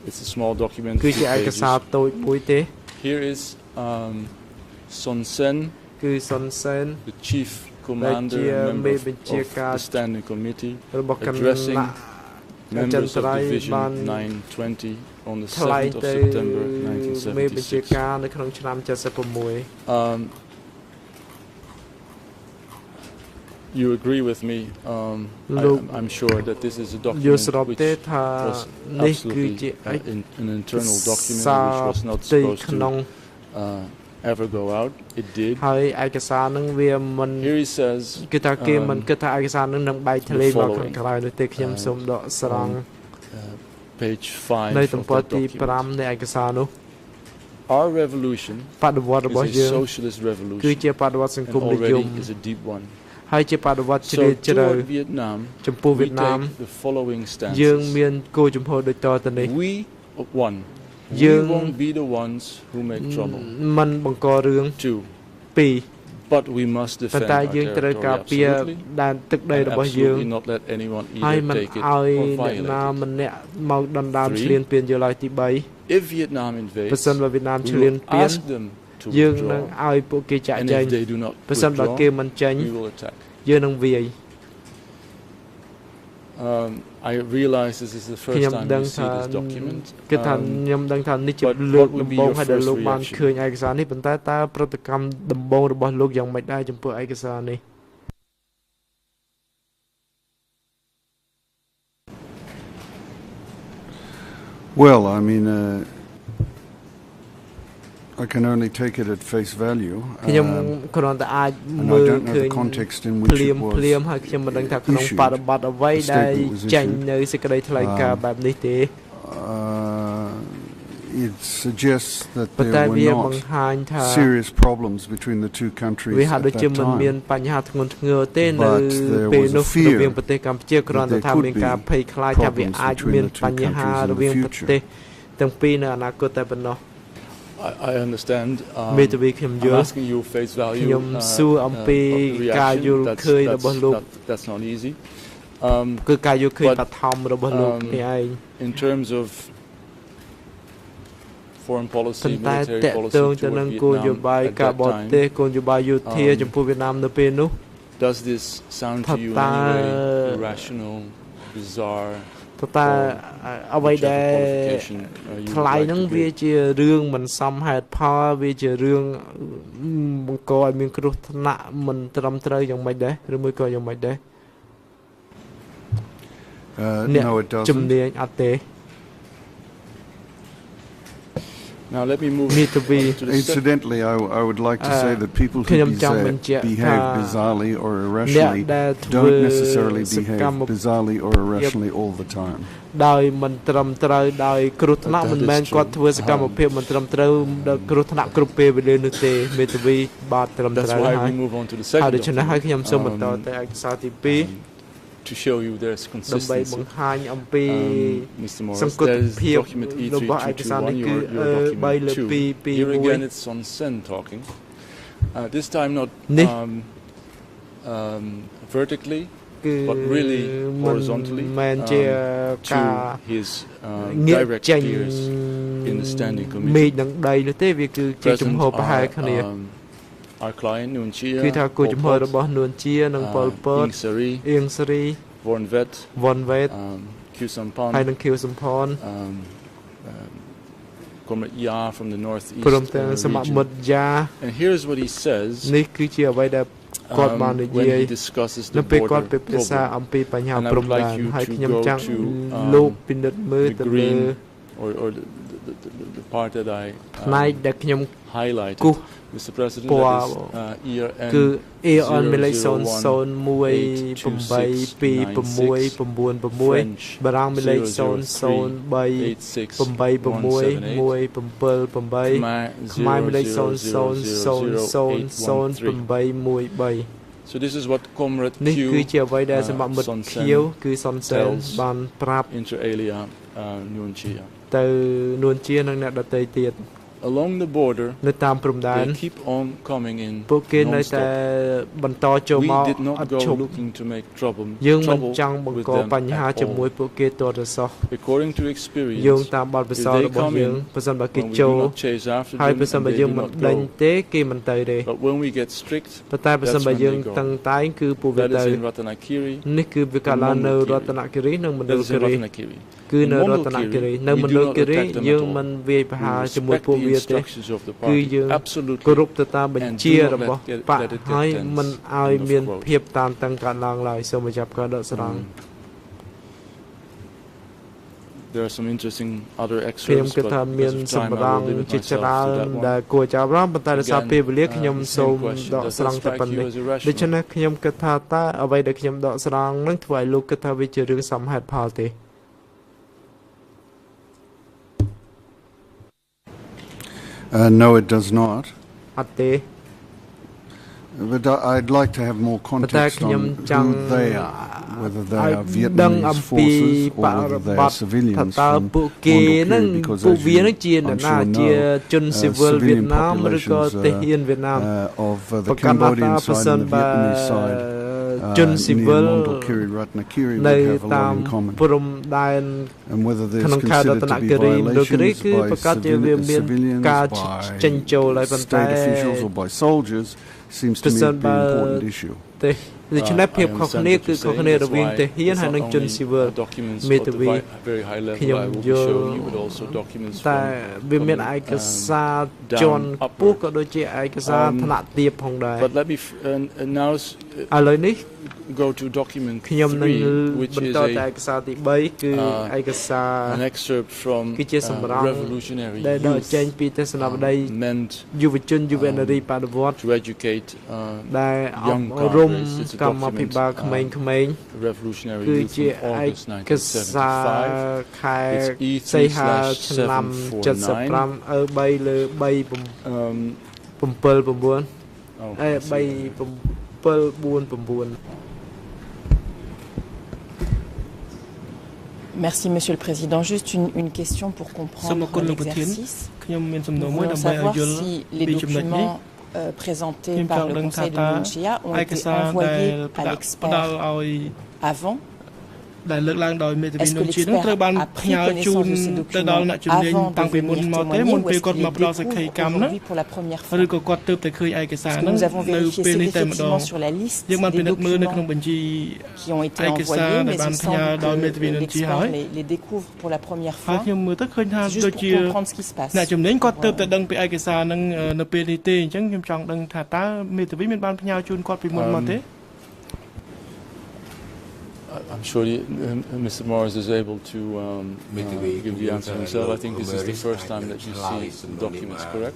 It's a small document. គឺជាឯកសារតូចមួយទេ Here is Son Sen, the chief commander, member of the standing committee, addressing members of Division 920 on the 7th of September 1976. You agree with me? I'm sure that this is a document which was absolutely an internal document which was not supposed to ever go out. It did. Here he says, page 5 of the document. Our revolution is a socialist revolution and already is a deep one. ហើយជាបដិវត្តជ្រាលជ្រៅចំពោះវៀតណាមយើងមានគោលជំហរដូចតទៅនេះយើង មិនបង្ករឿង 2 but we must defend តែយើងត្រូវការពារដែនទឹកដីរបស់យើងហើយមិនឲ្យអ្នកណាម្នាក់មកដណ្ដើមឈ្លានពានយកឡើយទី3 if Vietnam invades ប្រសិនបើវៀតណាមឈ្លានពានយើងនឹងឲ្យពួកគេចាក់ចែងប្រសិនបើគេមិនចេញយើងនឹងវាយ I realize this is the first time you see this document គឺថាខ្ញុំដឹងថានេះជាលើកដំបូងហើយដែលលោកបានឃើញឯកសារនេះប៉ុន្តែតើប្រតិកម្មដំបូងរបស់លោកយ៉ាងម៉េចដែរចំពោះឯកសារនេះ Well, I mean, I can only take it at face value. And I don't know the context in which it was issued. It suggests that there were not serious problems between the two countries at that time, but there was a fear that there could be problems between the two in the future. I understand. I'm asking you face value. That's not easy. គឺការយកឃើញបឋមរបស់លោកនេះឯង in terms of foreign policy តែត military ក policy តងទៅ toward នឹងគោលនយោ Vietnam បាយ at កា that របរ time ទេសគោលនយោបាយយោធាចំពោះវៀតណាមនៅពេលនោះ does this sound to you in any way irrational bizarre តើអ្វីដែលថ្លៃហ្នឹងវាជារឿងមិនសមហេតុផលវាជារឿងបង្កឲ្យមានគ្រោះថ្នាក់មិនត្រឹមត្រូវយ៉ាងម៉េចដែរឬមួយក៏យ៉ាងម៉េចដែរ No, it doesn't. ជំនាញអត់ទេ Now let me move Need to be on to the Incidentally, I would like to say that people who behave bizarrely or irrationally don't necessarily behave bizarrely or irrationally all the time. ដោយមិនត្រឹមត្រូវដោយគ្រោះថ្នាក់មិនមែនគាត់ធ្វើសកម្មភាពមិនត្រឹមត្រូវដោយគ្រោះថ្នាក់គ្រប់ពេលវេលានោះទេមេធាវីបាទត្រឹមត្រូវហើយហើយដូច្នេះហើយខ្ញុំសូមបន្តទៅឯកសារទី2 to show you there's ដើម្បី consistency. បង្ហាញអំពី Mr. Morris, សង្កត់ there's ភាព document របស់ឯកសារនេះ E3221, គឺ your document 3លើ 2. 2 Here again, it's Son Sen talking. This time not vertically, គឺ but really horizontally មិនជាការ to his ងាក direct ចេញ peers in the standing មេឃ committee. នឹងដីនោះទេវាគឺជាជំហរប្រហែលគ្នា our client Nuon Chia, គឺថាគោល Pol ជំហរ Pot, របស់នួនជានិងប៉ុលពត Ieng Sari, អៀងសេរី Von Vet, វ៉ុនវេត Q Sampan, ហើយនឹងខៀវសំផន Comrade Ya from the northeast ព្រមទាំងសមាមិត្តយ៉ា and here's what he says នេះគឺជាអ្វីដែលគាត់បាននិ when យាយ he discusses នៅ the ពេលគាត់ border ពិភាក្សា problem. អំពីបញ្ហា And I ព្រំ would like ដែន you ហើយ to ខ្ញុំ go ចង់ to លោកពិនិត្យមើល the ទៅលើ green or the part that I ផ្នែកដែលខ្ញុំ highlighted, គូស Mr. President, ពណ៌ that is ERN គឺ AON មានលេខ00182696 French បារាំងមានលេខ 0038678 ខ្មែរមានលេខ So this is what Comrade នេះ Q គឺជាអ្វីដែលសមាមិត្ត Son ខៀ Sen វគឺសុនសេនបានប្រាប់ inter alia Nuon Chia. ទៅនួនជានិងអ្នកដទៃទៀត Along the border, នៅតាមព្រំដែន they keep on coming in ពួកគេនៅតែ non-stop. បន្តចូលមក We did not អត់ go ឈប់ looking to make trouble យើងមិន with ចង់បង្ក them បញ្ហា at ជាមួយ all. ពួកគេទាល់តែសោះ According to យើង experience, តាមបទពិសោធន៍របស់យើងប្រសិនបើគេ when we ចូល do not chase after ហើយ them ប្រសិន and បើ they យើង do មិន not ដេញ go. ទេគេមិនទៅទេ But when we get strict, ប៉ុន្តែប្រសិនបើយើងតឹងតែងគឺពួកវា that ទៅ is in Ratanakiri, នេះគឺវាកាលឡើងនៅរតនគិរីនិងមណ្ឌ that ល is គិ in រី Ratanakiri. គឺនៅរតនគិរីនៅមណ្ឌលគិរីយើងមិនវាយប្រហារ We ជាមួយ respect ពួក the វាទេ instructions of the គឺ party, យើង absolutely. គោរពទៅតាមបញ្ជារបស់បកហើយមិនឲ្យមានភាពតានតឹងកើតឡើងឡើយសូមបញ្ចប់ការដកស្រង់ There are some interesting other ខ្ញុំ excerpts, គិត but ថាមាន because of សម្ time, រ I ង will limit ជាច្រើន myself to that ដែល one. គួរចាប់អារម្មណ៍ប៉ុន្តែដោយសារពេលវេលាខ្ញុំសូម same question. ដក Does ស្រង់ that តែ strike ប៉ុណ្ you ណេះ as irrational? ដូច្នេះខ្ញុំគិតថាតើអ្វីដែលខ្ញុំដកស្រង់នឹងធ្វើឲ្យលោកគិតថាវាជារឿងសមហេតុផលទេ No, it does not. អត់ទេ But I'd like to have more context on who they are, whether they are Vietnamese forces or whether they are civilians from Mondulkiri, because as you, I'm sure know, civilian populations of the Cambodian side and the Vietnamese side near Mondulkiri, Ratnakiri would have a lot in common. And whether there's considered to be violations by civilians, by state officials or by soldiers seems to me to be an important issue. ដូច្នេះភាពខុសគ្នាគឺខុសគ្នារវាងទាហានហើយនិងជនស៊ីវិល មេធាវីខ្ញុំយល់តែវាមានឯកសារជាន់ខ្ពស់ក៏ដូចជាឯកសារថ្នាក់ទាបផងដែរ But let me now ឥឡូវនេះ go to document ខ្ញុំនឹង 3, which បន្ is តទៅឯកសារទី3គឺឯកសារ an excerpt from គឺជាសម្រង revolutionary ដែលដក youth ចេញពីទស្សនវិស័យ meant យុវជនយុវនារីបដិវត្ត to educate ដែលអ young ប់រំ cadres. It's a កម្មាភិបាល document ក្មេងៗ revolutionary គឺ youth ជា from ឯ August កសារ 1975. ខែ It's សីហាឆ្នាំ E3/749 75 លើ 379 Oh, 3749 Merci Monsieur le Président. Juste une question pour comprendre l'exercice. Nous voulons savoir si les documents présentés par le Conseil de Nunchia ont été envoyés à l'expert avant Est-ce que l'expert a pris connaissance de ces documents avant de venir témoigner ou est-ce qu'il les découvre aujourd'hui pour la première fois? Parce que nous avons vérifié, c'est effectivement sur la liste des documents qui ont été envoyés, mais il semble que l'expert les découvre pour la première fois, juste pour comprendre ce qui se passe. I'm sure Mr. Morris is able to give the answer himself. I think this is the first time that you see the documents, correct?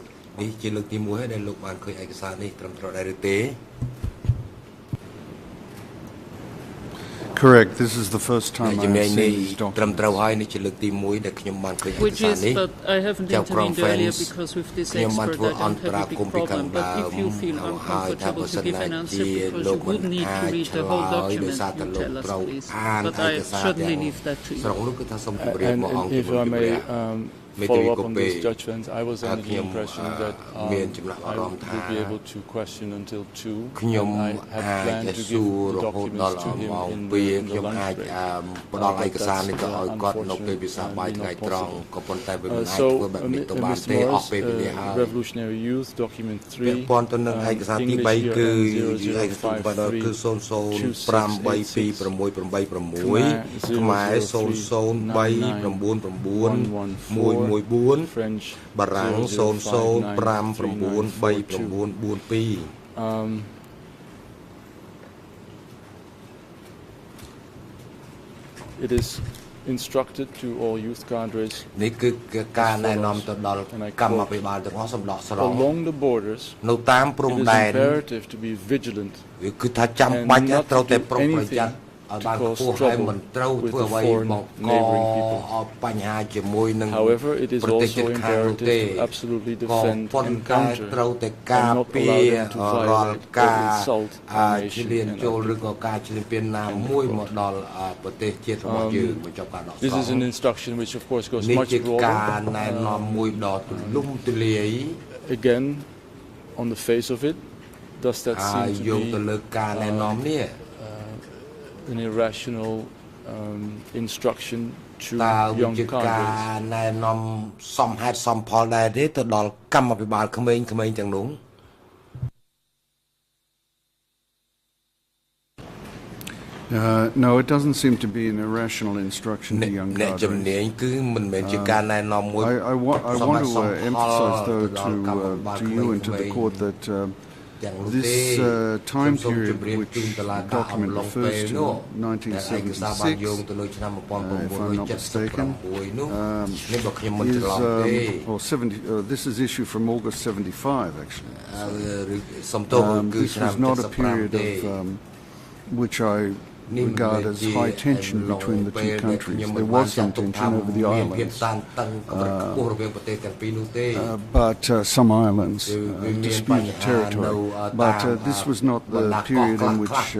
Correct. This is the first time I've seen these documents. Which is, but I haven't intervened earlier because with this expert I don't have a big problem. But if you feel uncomfortable to give an answer because you would need to read the whole document, you tell us, please. But I certainly leave that to you. And if I may follow up on this judgment, I was under the impression that I would be able to question until 2. I had planned to give the documents to him in the lunch break. But that's unfortunately not possible. So, Mr. Morris, Revolutionary Youth, document 3, English year end 0053 2686, Khmer 00399 French 0059392. It is instructed to all youth cadres and I quote, along the borders it is imperative to be vigilant and not to do anything to cause trouble with the foreign neighboring people. However, it is also imperative to absolutely defend and counter and not allow them to violate or insult our nation and our people. This is an instruction which of course goes much broader. Again, on the face of it, does that seem to be an irrational instruction to young cadres? No, it doesn't seem to be an irrational instruction to young cadres. I want to emphasize, though, to you and to the court that this time period which the document refers to, 1976, if I'm not mistaken, is, or 70, this is issue from August 75, actually. This was not a period of which I regard as high tension between the two countries. There was some tension over the islands, but some islands, disputed territory. But this was not the period in which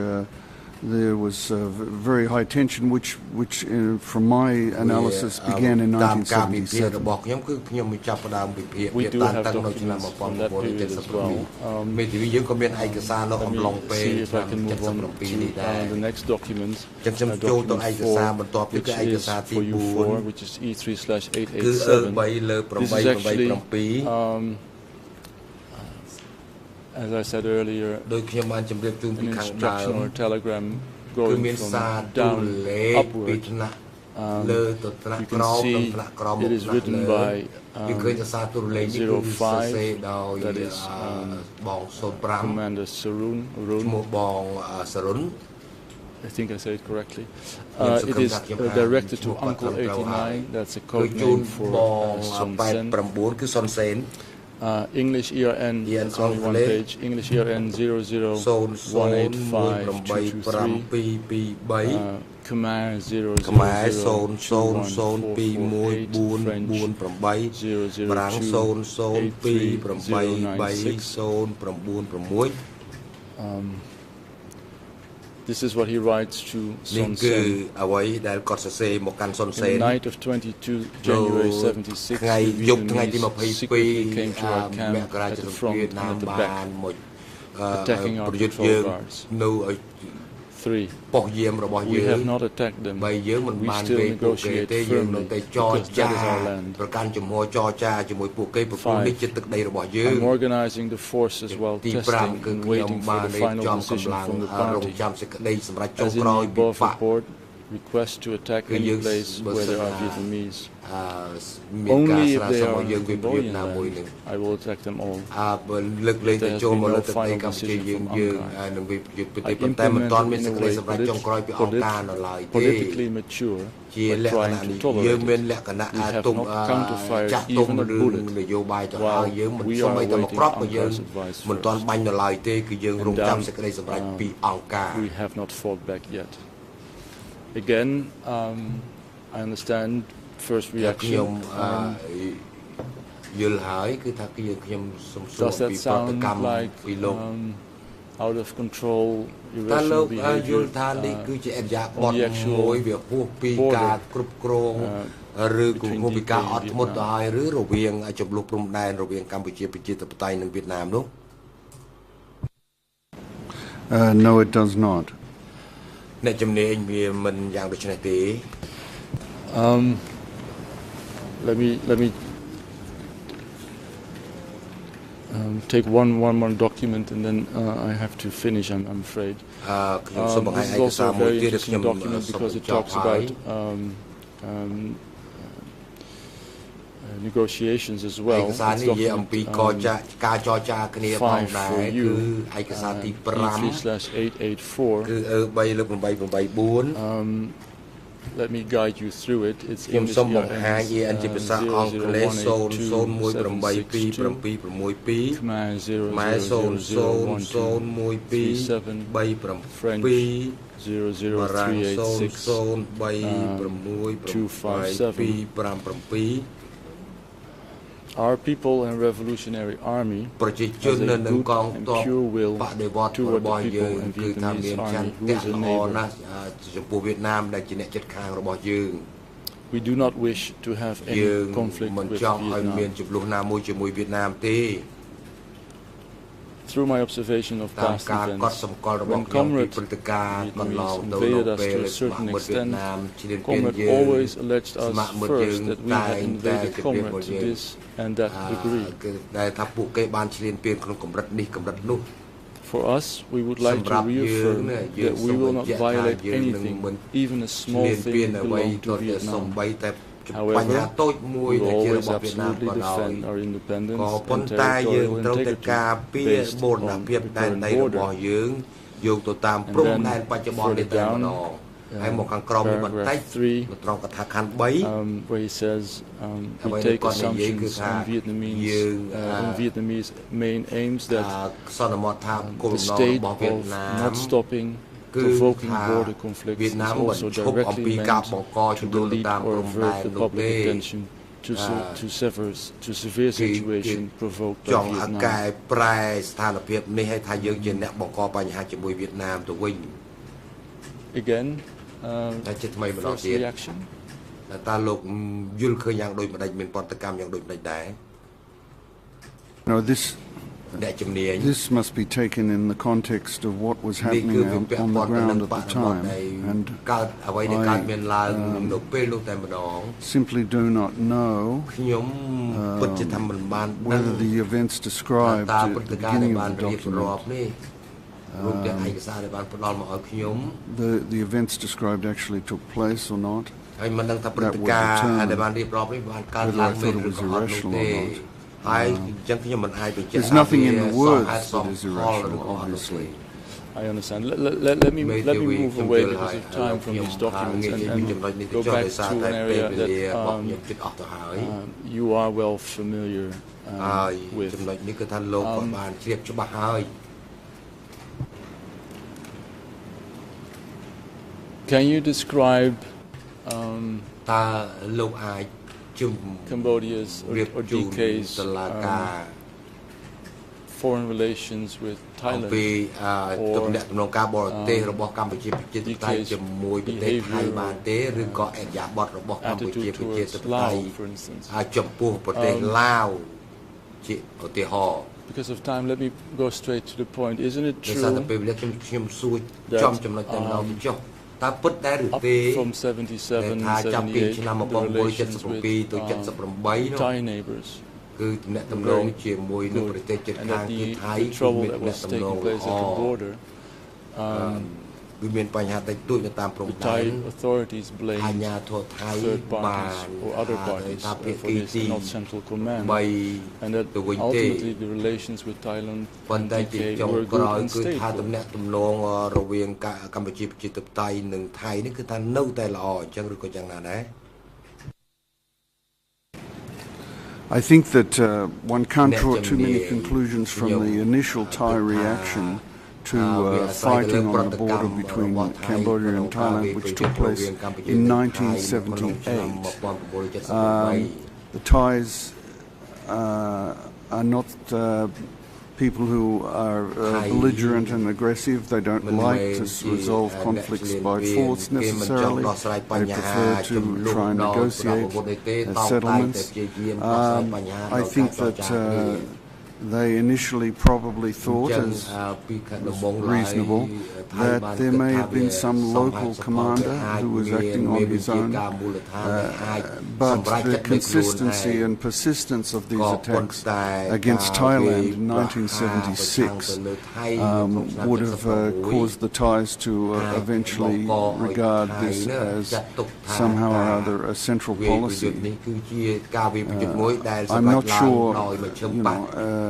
there was very high tension, which from my analysis, began in 1977. We do have documents from that period as well. Let me see if I can move on to the next document, document 4, which is for you 4, which is E3/887. This is actually, as I said earlier, an instruction or a telegram going from down upward. You can see it is written by 05, that is Commander Sarun. I think I said it correctly. It is directed to Uncle 89, that's a code name for Son Sen. English ERN, that's only one page. English ERN 0018523. Khmer 0002185, this is what he writes to Son Sen. On the night of 22 January 76, the Vietnamese secretly came to our camp at the front and at the back, attacking our patrol guards. 3. We have not attacked them. We still negotiate firmly because that is our land. 5. I'm organizing the forces while testing and waiting for the final decision from the party. As in the above report, request to attack any place where there are Vietnamese. Only if they are on Cambodian land, I will attack them all. There has been no final decision from Angkar. I implement it in a way politically mature by trying to tolerate it. We have not counterfired even a bullet while we are awaiting Angkar's advice first. And we have not fought back yet. Again, I understand first reaction. Does that sound like out of control, irrational behavior on the actual border between DK and Vietnam? No, it does not. Let me take one more document and then I have to finish. I'm afraid. This is also a very interesting document because it talks about negotiations as well. It's document 5 for you, E3/884. Let me guide you through it. It's English ERNs 00182762, Khmer 00001237, French 00386 257. Our people and Revolutionary Army has a good and pure will toward the people and Vietnamese army who is a neighbor. We do not wish to have any conflict with Vietnam. Through my observation of past events, when Khmer Vietnamese invaded us to a certain extent, Khmer always alleged us first that we had invaded Khmer to this and that degree. For us, we would like to reaffirm that we will not violate anything, even a small thing belonging to Vietnam. However, we will always absolutely defend our independence and territorial integrity based on the current border. And then further down, paragraph 3, where he says we take assumptions on Vietnamese main aims that the state of not stopping provoking border conflicts is also directly meant to delete or avert the public attention to severe situation provoked by Vietnam. Again, first reaction. No, this must be taken in the context of what was happening on the ground at the time, and I simply do not know whether the events described at the beginning of the document, the events described actually took place or not. That would determine whether I thought it was irrational or not. There's nothing in the words that is irrational, obviously. I understand. Let me move away because of time from these documents and go back to an area that you are well familiar with. Can you describe Cambodia's or DK's foreign relations with Thailand or DK's behavior attitude towards Laos, for instance. because of time, let me go straight to the point. Isn't it true that up from 77, 78, the relations with Thai neighbors were very good, and that the trouble that was taking place at the border, the Thai authorities blamed third parties or other parties for this, not Central Command, and that ultimately the relations with Thailand and DK were good and stable. I think that one can't draw too many conclusions from the initial Thai reaction to fighting on the border between Cambodia and Thailand, which took place in 1978. The Thais are not people who are belligerent and aggressive. They don't like to resolve conflicts by force necessarily. They prefer to try and negotiate settlements. I think that they initially probably thought, as reasonable, that there may have been some local commander who was acting on his own, but the consistency and persistence of these attacks against Thailand in 1976 would have caused the Thais to eventually regard this as somehow or other a central policy. I'm not sure,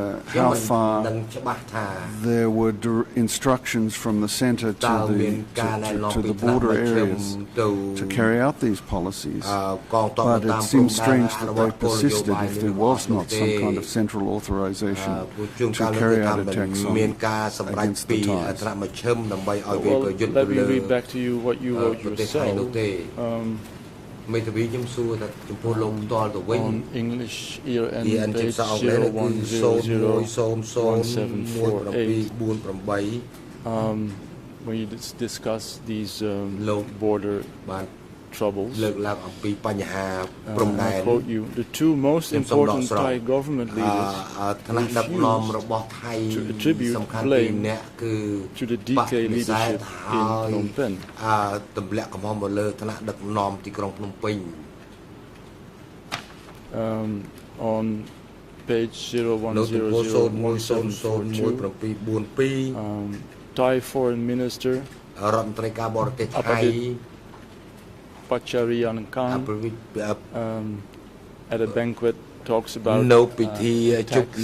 how far there were instructions from the centre to the border areas to carry out these policies, but it seems strange that they persisted if there was not some kind of central authorization to carry out attacks against the Thais. Well, let me read back to you what you wrote yourself. On English ERN page 01001748, when you discuss these border troubles, I quote you, the two most important Thai government leaders refused to attribute blame to the DK leadership in Phnom Penh. On page 01001742, Thai Foreign Minister Pachariyankang at a banquet talks about attacks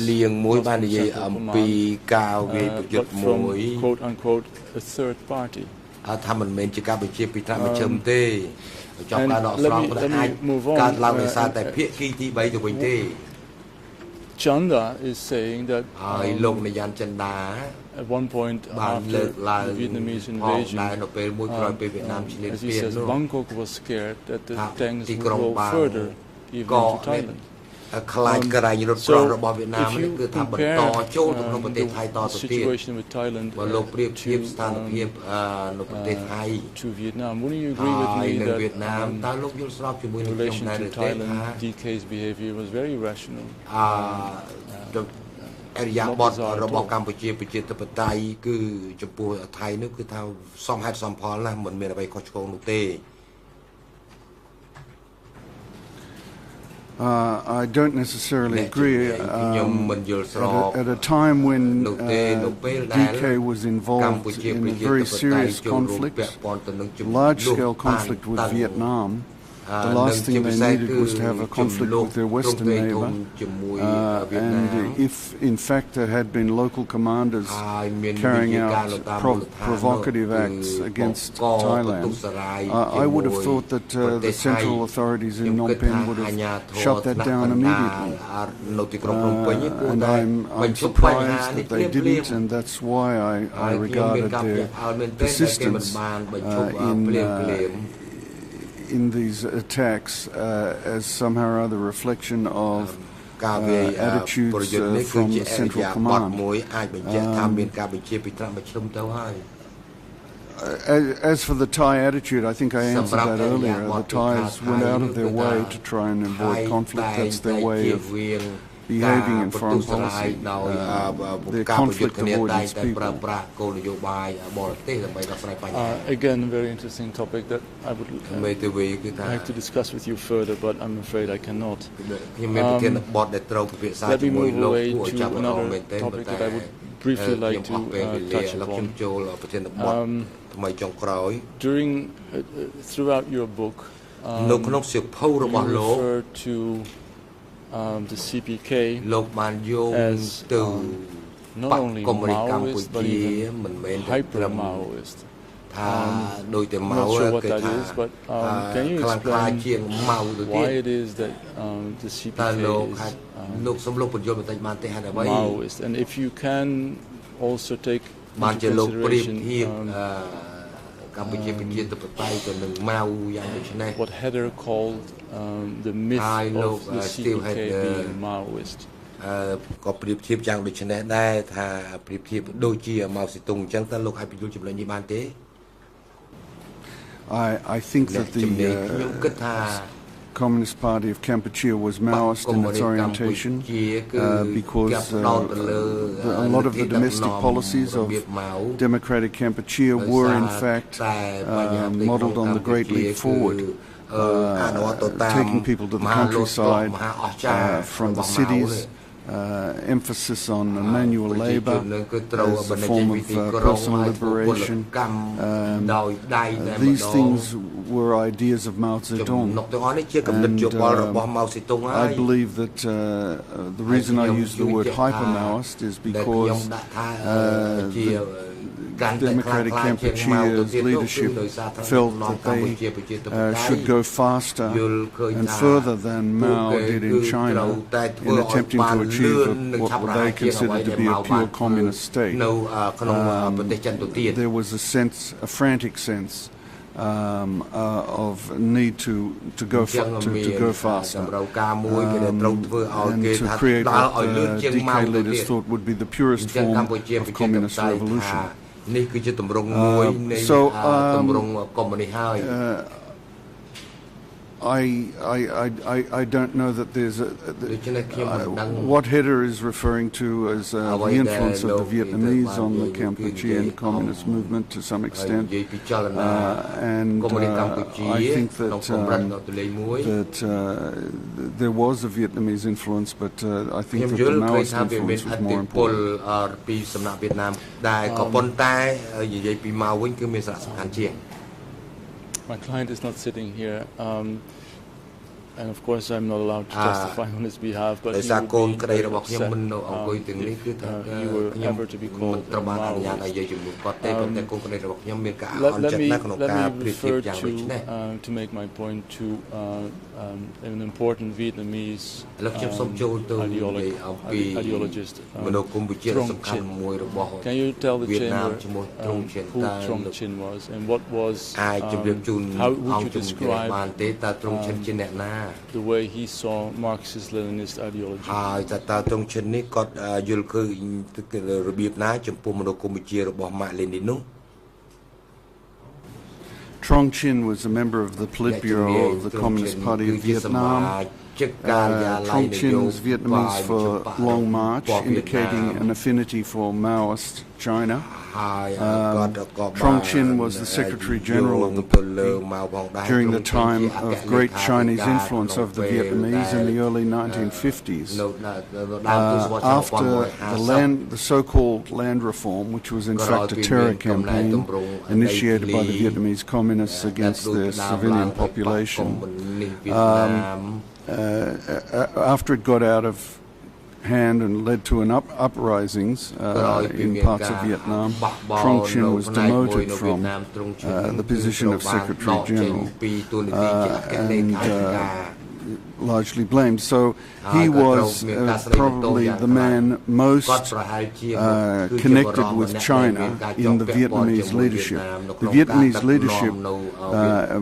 but from quote unquote a third party. And let me move on. Chanda is saying that at one point after the Vietnamese invasion, as he says, Bangkok was scared that the tanks would go further even to Thailand. So if you compare the situation with Thailand to Vietnam, wouldn't you agree with me that in relation to Thailand, DK's behavior was very rational? អរិយាបថរបស់កម្ពុជាប្រជាធិបតេយ្យគឺចំពោះថៃនោះគឺថាសមហេតុសមផលណាស់មិនមានអ្វីខុសឆ្គងនោះទេ I don't necessarily agree. At a time when DK was involved in a very serious conflict, large-scale conflict with Vietnam, the last thing they needed was to have a conflict with their western neighbour, and if in fact there had been local commanders carrying out provocative acts against Thailand, I would have thought that the central authorities in Phnom Penh would have shut that down immediately. And I'm surprised that they didn't, and that's why I regarded their persistence in these attacks as somehow or other reflection of attitudes from the central command. As for the Thai attitude, I think I answered that earlier. The Thais went out of their way to try and avoid conflict. That's their way of behaving in foreign policy. They're conflict avoidance people. Again, very interesting topic that I would like to discuss with you further, but I'm afraid I cannot. Let me move away to another topic that I would briefly like to touch upon. Throughout your book, you refer to the CPK as not only Maoist but even hyper-Maoist. I'm not sure what that is, but can you explain why it is that the CPK is Maoist? And if you can also take into consideration what Heather called the myth of the CPK being Maoist. ក៏ប្រៀបធៀបយ៉ាងដូចនេះដែរថាប្រៀបធៀបដូចជាម៉ៅសេតុងអញ្ចឹងតើលោកអាចបញ្យល់ចំណុចនេះបានទេ I think that the Communist Party of Kampuchea was Maoist in its orientation because a lot of the domestic policies of democratic Kampuchea were in fact modelled on the Great Leap Forward, taking people to the countryside from the cities, emphasis on manual labour as a form of personal liberation. These things were ideas of Mao Zedong. And I believe that the reason I use the word hyper-Maoist is because Democratic Kampuchea's leadership felt that they should go faster and further than Mao did in China in attempting to achieve what they considered to be a pure communist state. There was a frantic sense of need to go faster and to create what DK leaders thought would be the purest form of communist revolution. I don't know that there's what Heather is referring to as the influence of the Vietnamese on the Kampuchean communist movement to some extent, and I think that there was a Vietnamese influence, but I think that the Maoist influence was more important. My client is not sitting here, and of course I'm not allowed to testify on his behalf, but he would be very upset if you were ever to be called a Maoist. Let me refer to make my point to an important Vietnamese ideologist, Trong Chin. Can you tell the chamber who Trong Chin was and what was, how would you describe the way he saw Marxist-Leninist ideology? Trong Chin was a member of the Politburo of the Communist Party of Vietnam. Trong Chin's Vietnamese for Long March, indicating an affinity for Maoist China. Trong Chin was the Secretary General of the party during the time of great Chinese influence of the Vietnamese in the early 1950s. After the so-called land reform, which was in fact a terror campaign initiated by the Vietnamese communists against their civilian population, after it got out of hand and led to an uprisings in parts of Vietnam, Trong Chin was demoted from the position of Secretary General and largely blamed. So he was probably the man most connected with China in the Vietnamese leadership. The Vietnamese leadership,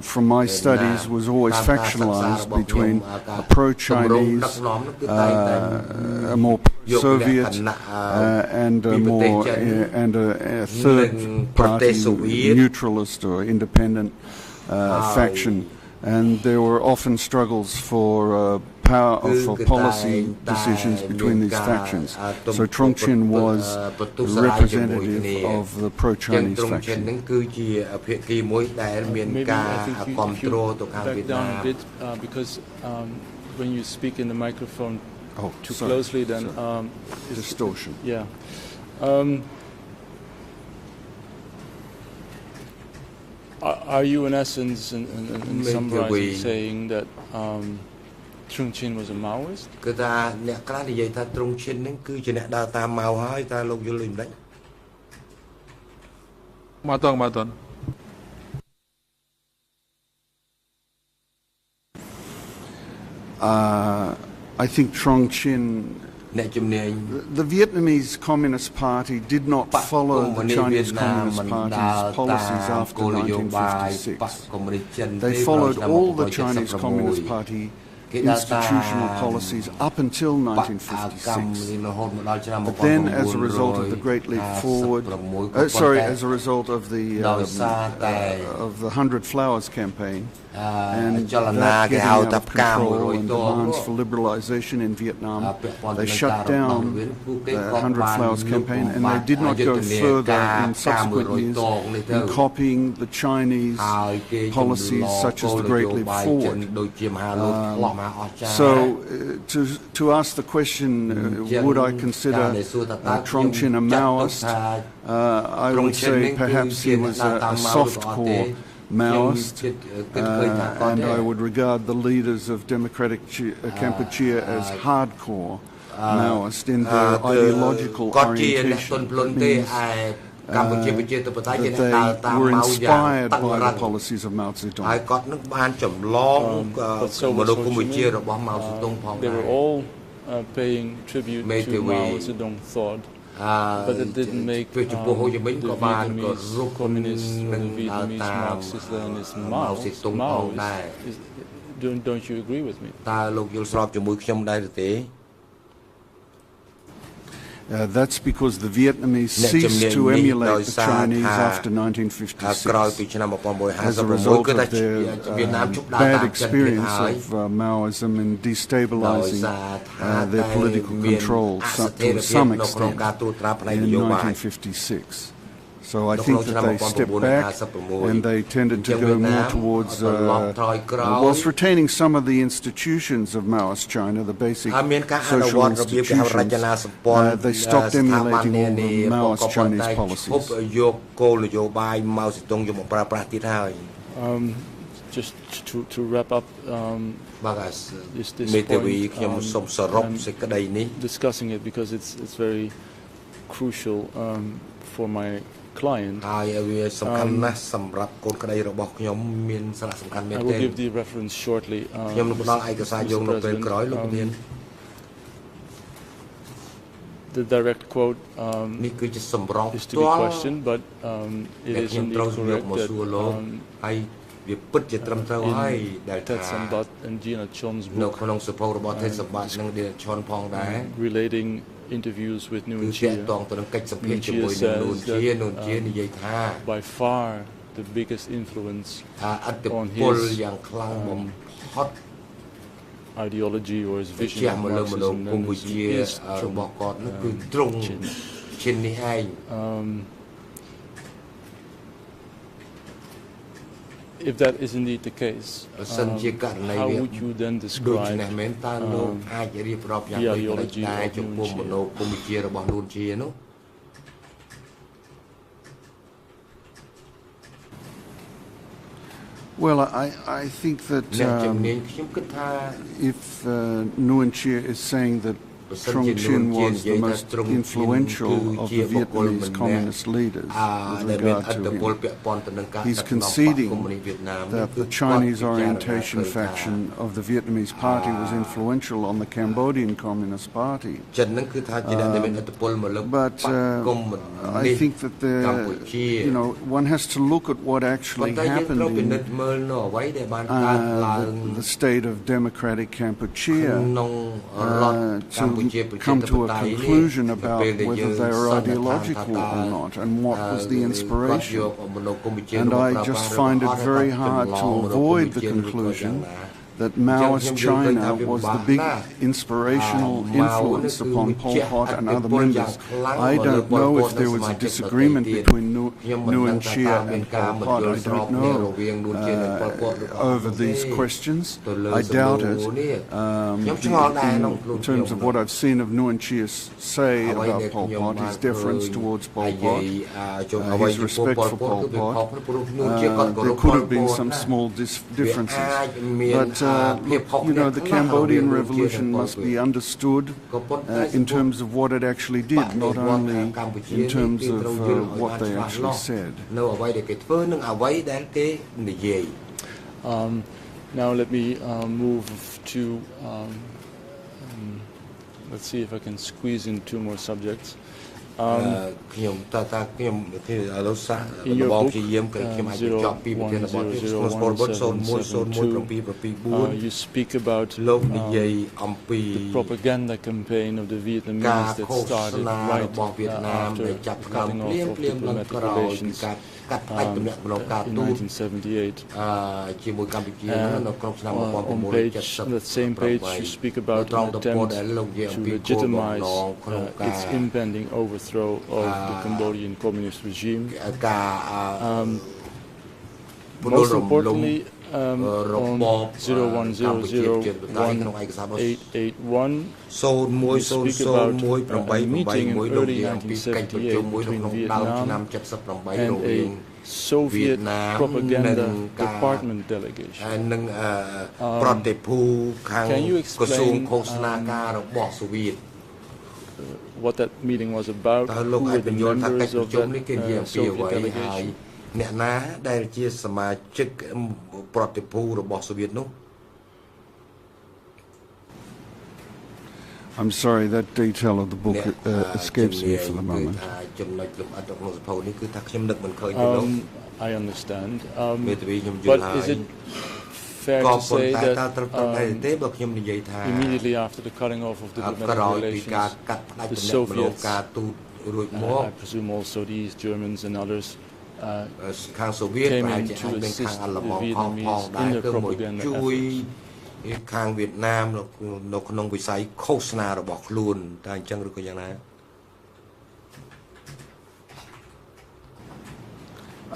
from my studies, was always factionalized between a pro-Chinese, a more Soviet, and a third-party neutralist or independent faction. And there were often struggles for power for policy decisions between these factions. So Trong Chin was a representative of the pro-Chinese faction. Maybe I think you back down a bit because when you speak in the microphone too closely, then it's distortion. Yeah. Are you in essence, in summarizing, saying that Trong Chin was a Maoist? I think Trong Chin, the Vietnamese Communist Party did not follow the Chinese Communist Party's policies after 1956. They followed all the Chinese Communist Party institutional policies up until 1956. But then, as a result of the Great Leap Forward, as a result of the 100 Flowers campaign, and that getting out of control and demands for liberalization in Vietnam, they shut down the 100 Flowers campaign, and they did not go further in subsequent years in copying the Chinese policies such as the Great Leap Forward. So, to ask the question, would I consider Trong Chin a Maoist? I would say perhaps he was a soft-core Maoist, and I would regard the leaders of Democratic Kampuchea as hardcore Maoist in their ideological orientation. That means that they were inspired by the policies of Mao Zedong. They were all paying tribute to Mao Zedong thought. But it didn't make the Vietnamese communists or the Vietnamese Marxists Leninists Maoists. Don't you agree with me? That's because the Vietnamese ceased to emulate the Chinese after 1956 as a result of their bad experience of Maoism in destabilizing their political control to some extent in 1956. So I think that they stepped back and they tended to go more towards, whilst retaining some of the institutions of Maoist China, the basic social institutions, they stopped emulating all the Maoist Chinese policies. Just to wrap up this point, I'm discussing it because it's very crucial for my client. I will give the reference shortly. The direct quote is to be questioned, but it is indeed correct that Ted Sambat and Gina Chon's book relating interviews with Nguyen Chia. Nguyen Chia says that by far the biggest influence on his ideology or his vision of Marxism is Trong Chin. If that is indeed the case, how would you then describe the ideology of Nguyen Chia? Well, I think that if Nguyen Chia is saying that Trong Chin was the most influential of the Vietnamese communist leaders with regard to him. He's conceding that the Chinese orientation faction of the Vietnamese party was influential on the Cambodian Communist Party. But I think that one has to look at what actually happened in the state of democratic Kampuchea to come to a conclusion about whether they are ideological or not and what was the inspiration. And I just find it very hard to avoid the conclusion that Maoist China was the big inspirational influence upon Pol Pot and other members. I don't know if there was a disagreement between Nguyen Chia and Pol Pot. I don't know over these questions. I doubt it. In terms of what I've seen of Nguyen Chia say about Pol Pot, his deference towards Pol Pot, his respect for Pol Pot, there could have been some small differences. But the Cambodian Revolution must be understood in terms of what it actually did, not only in terms of what they actually said. Now let me move to, let's see if I can squeeze in 2 more subjects. In your book, 01001772, you speak about the propaganda campaign of the Vietnamese that started right after cutting off of diplomatic relations in 1978. And on that same page, you speak about an attempt to legitimize its impending overthrow of the Cambodian communist regime. Most importantly, on 01001881, you speak about a meeting in early 1978 between Vietnam and a Soviet propaganda department delegation. Can you explain what that meeting was about? Who were the members of that Soviet delegation? I'm sorry, that detail of the book escapes me for the moment. I understand. But is it fair to say that immediately after the cutting off of the diplomatic relations, the Soviets, I presume also the East Germans and others, came in to assist the Vietnamese in their propaganda efforts? ខាងវៀតណាមនៅក្នុងវិស័យឃោសនារបស់ខ្លួនតែអញ្ចឹងឬក៏យ៉ាងណា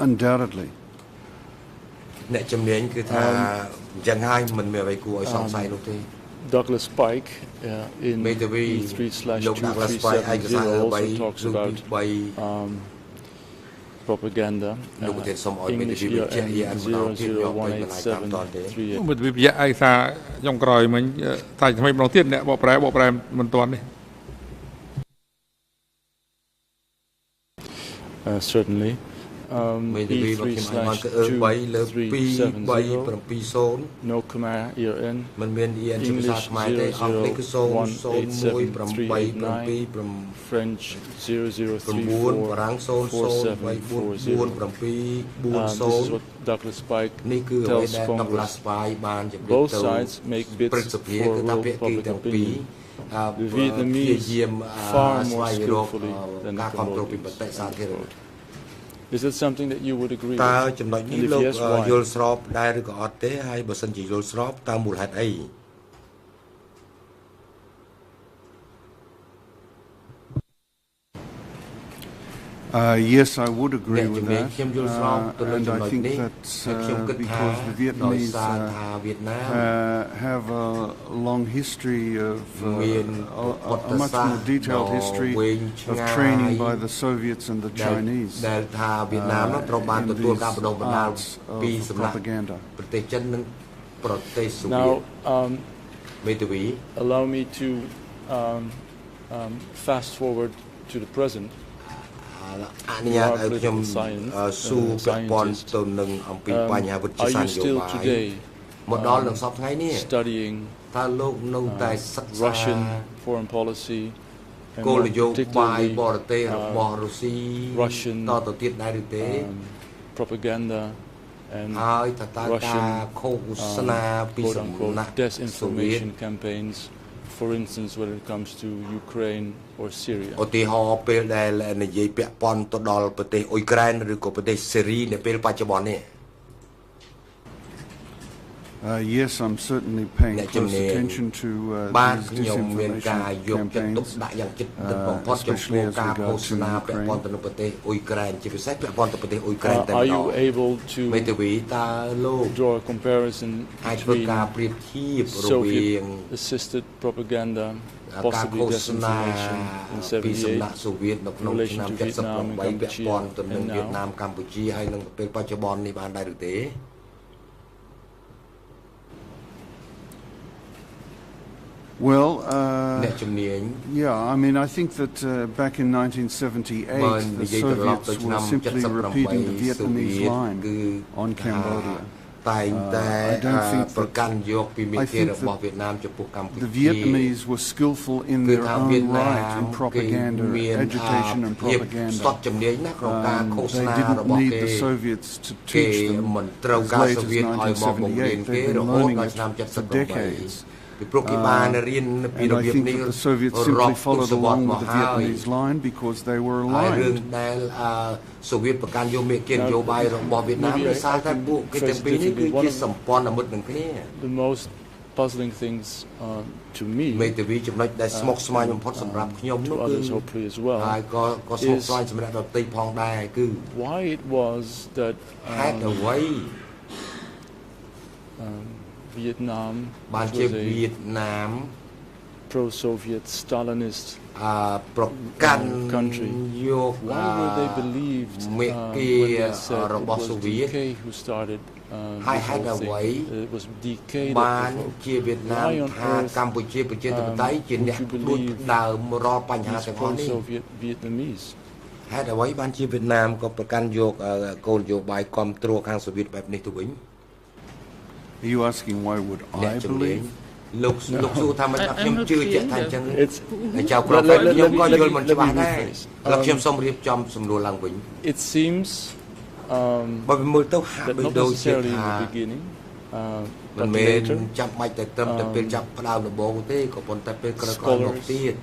Undoubtedly. អ្នកជំនាញគឺថាអញ្ចឹងហើយមិនមានអ្វីគួរឲ្យសង្ស័យនោះទេ Douglas Pike in E3/2370 also talks about propaganda. English ERN 001873. មួយវិទ្យាឯកសារខ្ញុំក្រោយមិញតែថ្មីម្ដងទៀតអ្នកបកប្រែមិនទាន់នេះ Certainly. E3/2370. No Khmer ERN. English 00187389. French 00344740. This is what Douglas Pike tells Congress. Both sides make bids for world public opinion. The Vietnamese far more skillfully than the Cambodians. Is it something that you would agree with? And if yes, why? Yes, I would agree with that, and I think that's because the Vietnamese have a long history of a much more detailed history of training by the Soviets and the Chinese in these arts of propaganda. Now, allow me to fast forward to the present. Are you still today studying Russian foreign policy and more particularly Russian propaganda and Russian quote-unquote disinformation campaigns, for instance, when it comes to Ukraine or Syria? ឧទាហរណ៍ពេលដែលនិយាយពាក់ព័ន្ធទៅដល់ប្រទេសអ៊ុយក្រែនឬក៏ប្រទេសសេរីនៅពេលបច្ចុប្បន្ននេះ Yes, I'm certainly paying close attention to these disinformation campaigns, especially as regards to Ukraine. Are you able to draw a comparison between Soviet-assisted propaganda, possibly disinformation in 78 in relation to Vietnam and Cambodia and now? Well, yeah, I mean, I think that back in 1978, the Soviets were simply repeating the Vietnamese line on Cambodia. I don't think that the Vietnamese were skillful in their own right in propaganda, agitation and propaganda. They didn't need the Soviets to teach them as late as 1978. They've been learning it for decades. And I think that the Soviets simply followed along with the Vietnamese line because they were aligned. The most puzzling things to me, to others hopefully as well, is why it was that Vietnam was a pro-Soviet Stalinist country. Why were they believed when they said it was DK who started the whole thing? It was DK that provoked. Why on earth would you believe these pro-Soviet Vietnamese? ហេតុអ្វីបានជាវៀតណាមក៏ប្រកាន់យកគោលនយោបាយគ្រប់គ្រងខាងសូវៀតបែបនេះទៅវិញ Are you asking why would I believe? លោកសួរថាមិនថាខ្ញុំជឿជាក់ថាអញ្ចឹងចៅក្រមខ្ញុំក៏យល់មិនច្បាស់ដែរឥឡូវខ្ញុំសូមរៀបចំសំណួរឡើងវិញ It seems បើមើលទៅហាក់បីដូចជាថា មិនមែនចាំបាច់តែត្រឹមតែពេលចាប់ផ្ដើមដំបូងទេក៏ប៉ុន្តែពេលក្រោយៗមកទៀត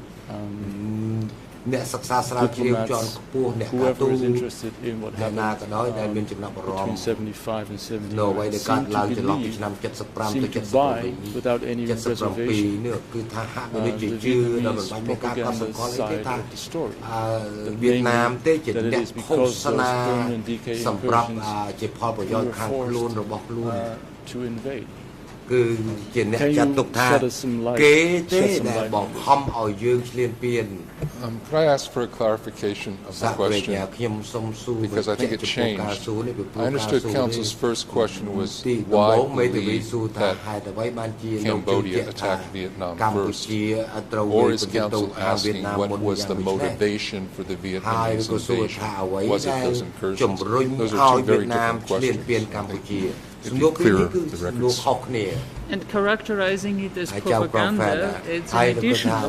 អ្នកសិក្សាស្រាវជ្រាវជាន់ខ្ពស់អ្នកកាទូអ្នកណាក៏ដោយដែលមានចំណាប់អារម្មណ៍នៅអ្វីដែលកើតឡើងចន្លោះពីឆ្នាំ75ទៅ77នេះគឺថាហាក់ដូចជាជឿដល់មិនបាច់មានការកត់សម្គាល់អីទេថាវៀតណាមទេជាអ្នកឃោសនាសម្រាប់ជាផលប្រយោជន៍ខាងខ្លួនរបស់ខ្លួន គឺជាអ្នកចាត់ទុកថាគេទេដែលបង្ខំឲ្យយើងឈ្លាนពាន Could I ask for a clarification of the question? Because I think it changed. I understood Council's first question was why believe that Cambodia attacked Vietnam first? Or is Council asking what was the motivation for the Vietnamese invasion? Was it those incursions? Those are two very different questions. It'd be clearer, the records. And characterizing it as propaganda, it's an additional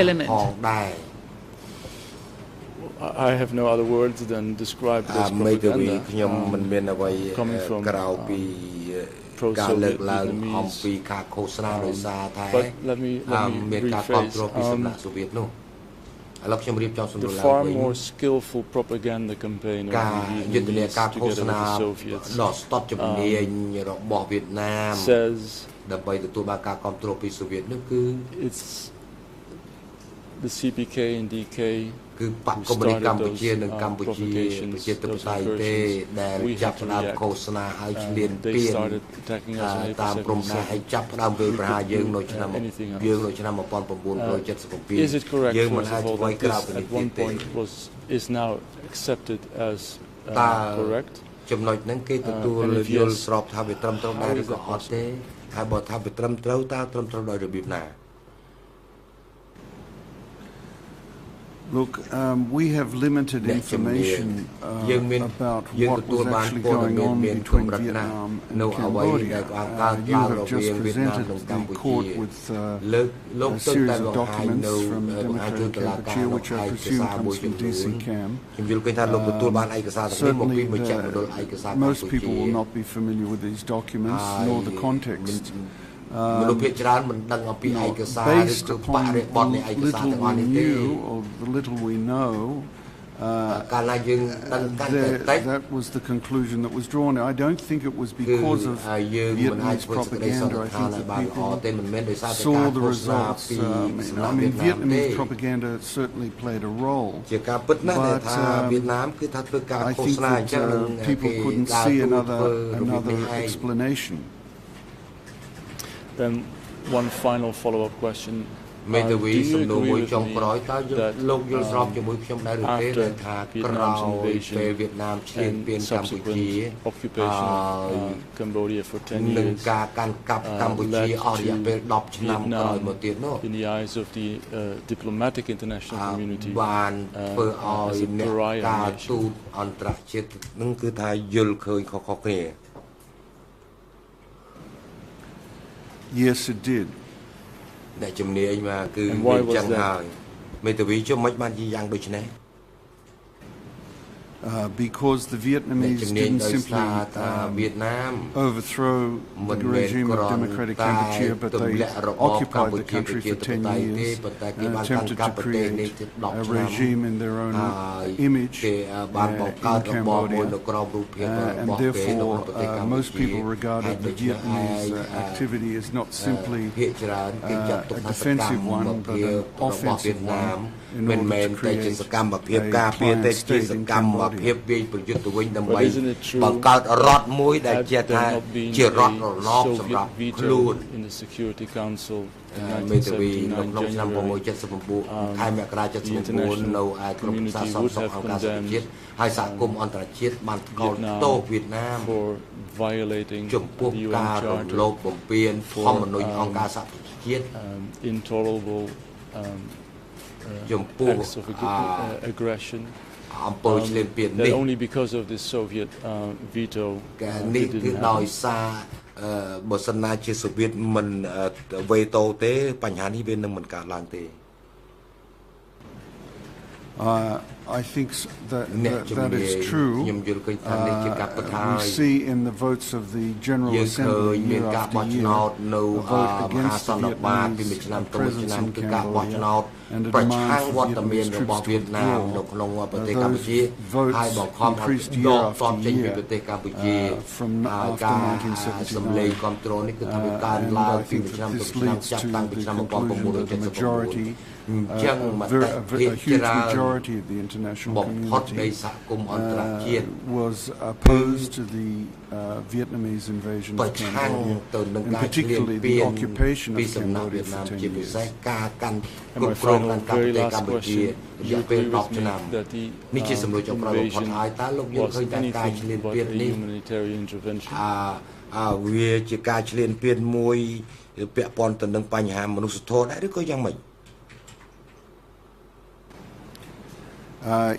element. I have no other words than describe it as propaganda. Coming from pro-Soviet Vietnamese. But let me rephrase. The far more skillful propaganda campaign of the Vietnamese together with the Soviets says it's the CPK and DK who started those provocations, those incursions. We had to react. They started attacking us in April 77. Anything else. Is it correct, first of all, that this at one point is now accepted as correct? ចំណុចហ្នឹងគេទទួលយល់ស្របថាវាត្រឹមត្រូវដែរឬក៏អត់ទេហើយបើថាវាត្រឹមត្រូវតើត្រឹមត្រូវដោយរបៀបណា Look, we have limited information about what was actually going on between Vietnam and Cambodia. You have just presented the court with a series of documents from Democratic Cambodia, which I presume comes from DC Cam. Certainly, most people will not be familiar with these documents, nor the context. Based upon the little we knew or the little we know, that was the conclusion that was drawn. I don't think it was because of Vietnamese propaganda. I think that people saw the results. I mean, Vietnamese propaganda certainly played a role, but I think that people couldn't see another explanation. Then one final follow-up question. មេធាវីសំណួរមួយចុងក្រោយតើលោកយល់ស្របជាមួយខ្ញុំដែរឬទេដែលថាក្រោយពេលវៀតណាមឈ្លានពានកម្ពុជានឹងការកាន់កាប់កម្ពុជាអស់រយៈពេល10ឆ្នាំក្រោយមកទៀតនោះ in the eyes of the diplomatic international community បានធ្វើឲ្យអ្នកការទូតអន្តរជាតិនឹងគឺថាយល់ឃើញខុសៗគ្នា Yes, it did. អ្នកជំនាញមកគឺមានចឹងហើយមេធាវីជុំមិនបានជាយ៉ាងដូចនេះ because the Vietnamese didn't simply overthrow the regime of democratic Cambodia, but they occupied the country for 10 years and attempted to create a regime in their own image in Cambodia. And therefore, most people regarded the Vietnamese activity as not simply a defensive one, but an offensive one in order to create a planned state in Cambodia. ភាពវាយប្រយុទ្ធទៅវិញដើម្បីបង្កើតរដ្ឋមួយដែលជាថាជារដ្ឋរលកសម្រាប់ខ្លួន in the Security Council មេធាវីក្នុងឆ្នាំ1979ខែមករា79នៅឯក្រុមប្រឹក្សាសន្តិសុខអង្គការសហប្រជាជាតិហើយសហគមន៍អន្តរជាតិបានថ្កោលទោសវៀតណាមចំពោះការរំលោភបំពានធម្មនុញ្ញអង្គការសហប្រជាជាតិ intolerable ចំពោះ aggression that only because of the Soviet veto នេះគឺដោយសារបើសិនណាជាសូវៀតមិនវេតូទេបញ្ហានេះវានឹងមិនកើតឡើងទេ I think that is true. We see in the votes of the General Assembly year after year a vote against the Vietnamese presence in Cambodia and a demand for Vietnamese troops to withdraw. Those votes increased year after year from after 1979. And I think that this leads to the conclusion that the majority a huge majority of the international community was opposed to the Vietnamese invasion of Cambodia, and particularly the occupation of Cambodia for 10 years. And my final, very last question, do you agree with me that the invasion was anything but a humanitarian intervention? វាជាការឈ្លានពានមួយពាក់ព័ន្ធទៅនឹងបញ្ហាមនុស្សធម៌ដែរឬក៏យ៉ាងម៉េច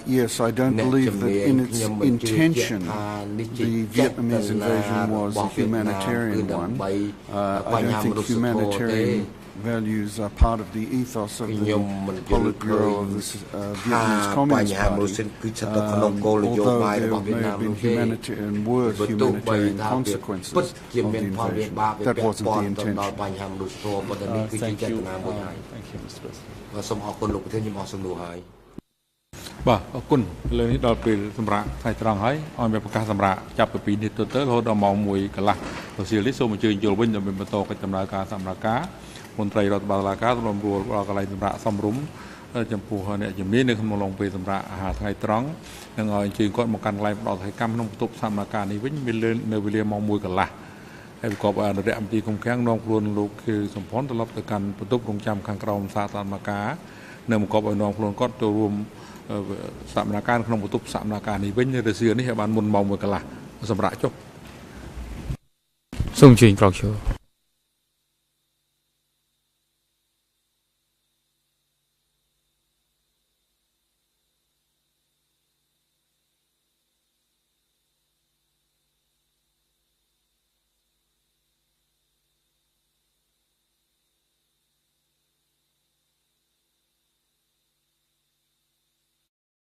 Yes, I don't believe that in its intention the Vietnamese invasion was a humanitarian one. I don't think humanitarian values are part of the ethos of the Politburo of the Vietnamese Communist Party, although there may have been humanitarian consequences of the invasion. That wasn't the intention. Thank you, Mr. President. បាទអរគុណលើនេះដល់ពេលសម្រាប់ថ្ងៃត្រង់ហើយឲ្យមានប្រកាសសម្រាប់ចាប់ពីនេះទៅរហូតដល់ម៉ោង 1 កន្លះរសៀលនេះសូមអញ្ជើញចូលវិញដើម្បីបន្តកិច្ចដំណើរការសម្រាប់ការមន្ត្រីរដ្ឋបាលតុលាការរួមរួលដល់កន្លែងសម្រាប់សំរុំចំពោះអ្នកជំនាញនៅក្នុងឡងពេលសម្រាប់អាហារថ្ងៃត្រង់នឹងឲ្យអញ្ជើញគាត់មកកាន់កន្លែងផ្ដល់សកម្មក្នុងបន្ទប់សម្រាប់ការនេះវិញមាននៅវេលាម៉ោង 1 កន្លះហើយប្រកបអនុរិយអំពីគុំខាំងនាំខ្លួនលោកគឺសំផនត្រឡប់ទៅកាន់បន្ទប់រងចាំខាងក្រោមសាធារណការនៅប្រកបឲ្យនាំខ្លួនគាត់ទៅរួមសមនាការក្នុងបន្ទប់សមនាការនេះវិញរសៀលនេះឲ្យបានមុនម៉ោង 1 កន្លះសម្រាប់ចុះសូមអញ្ជើញក្រោកឈរ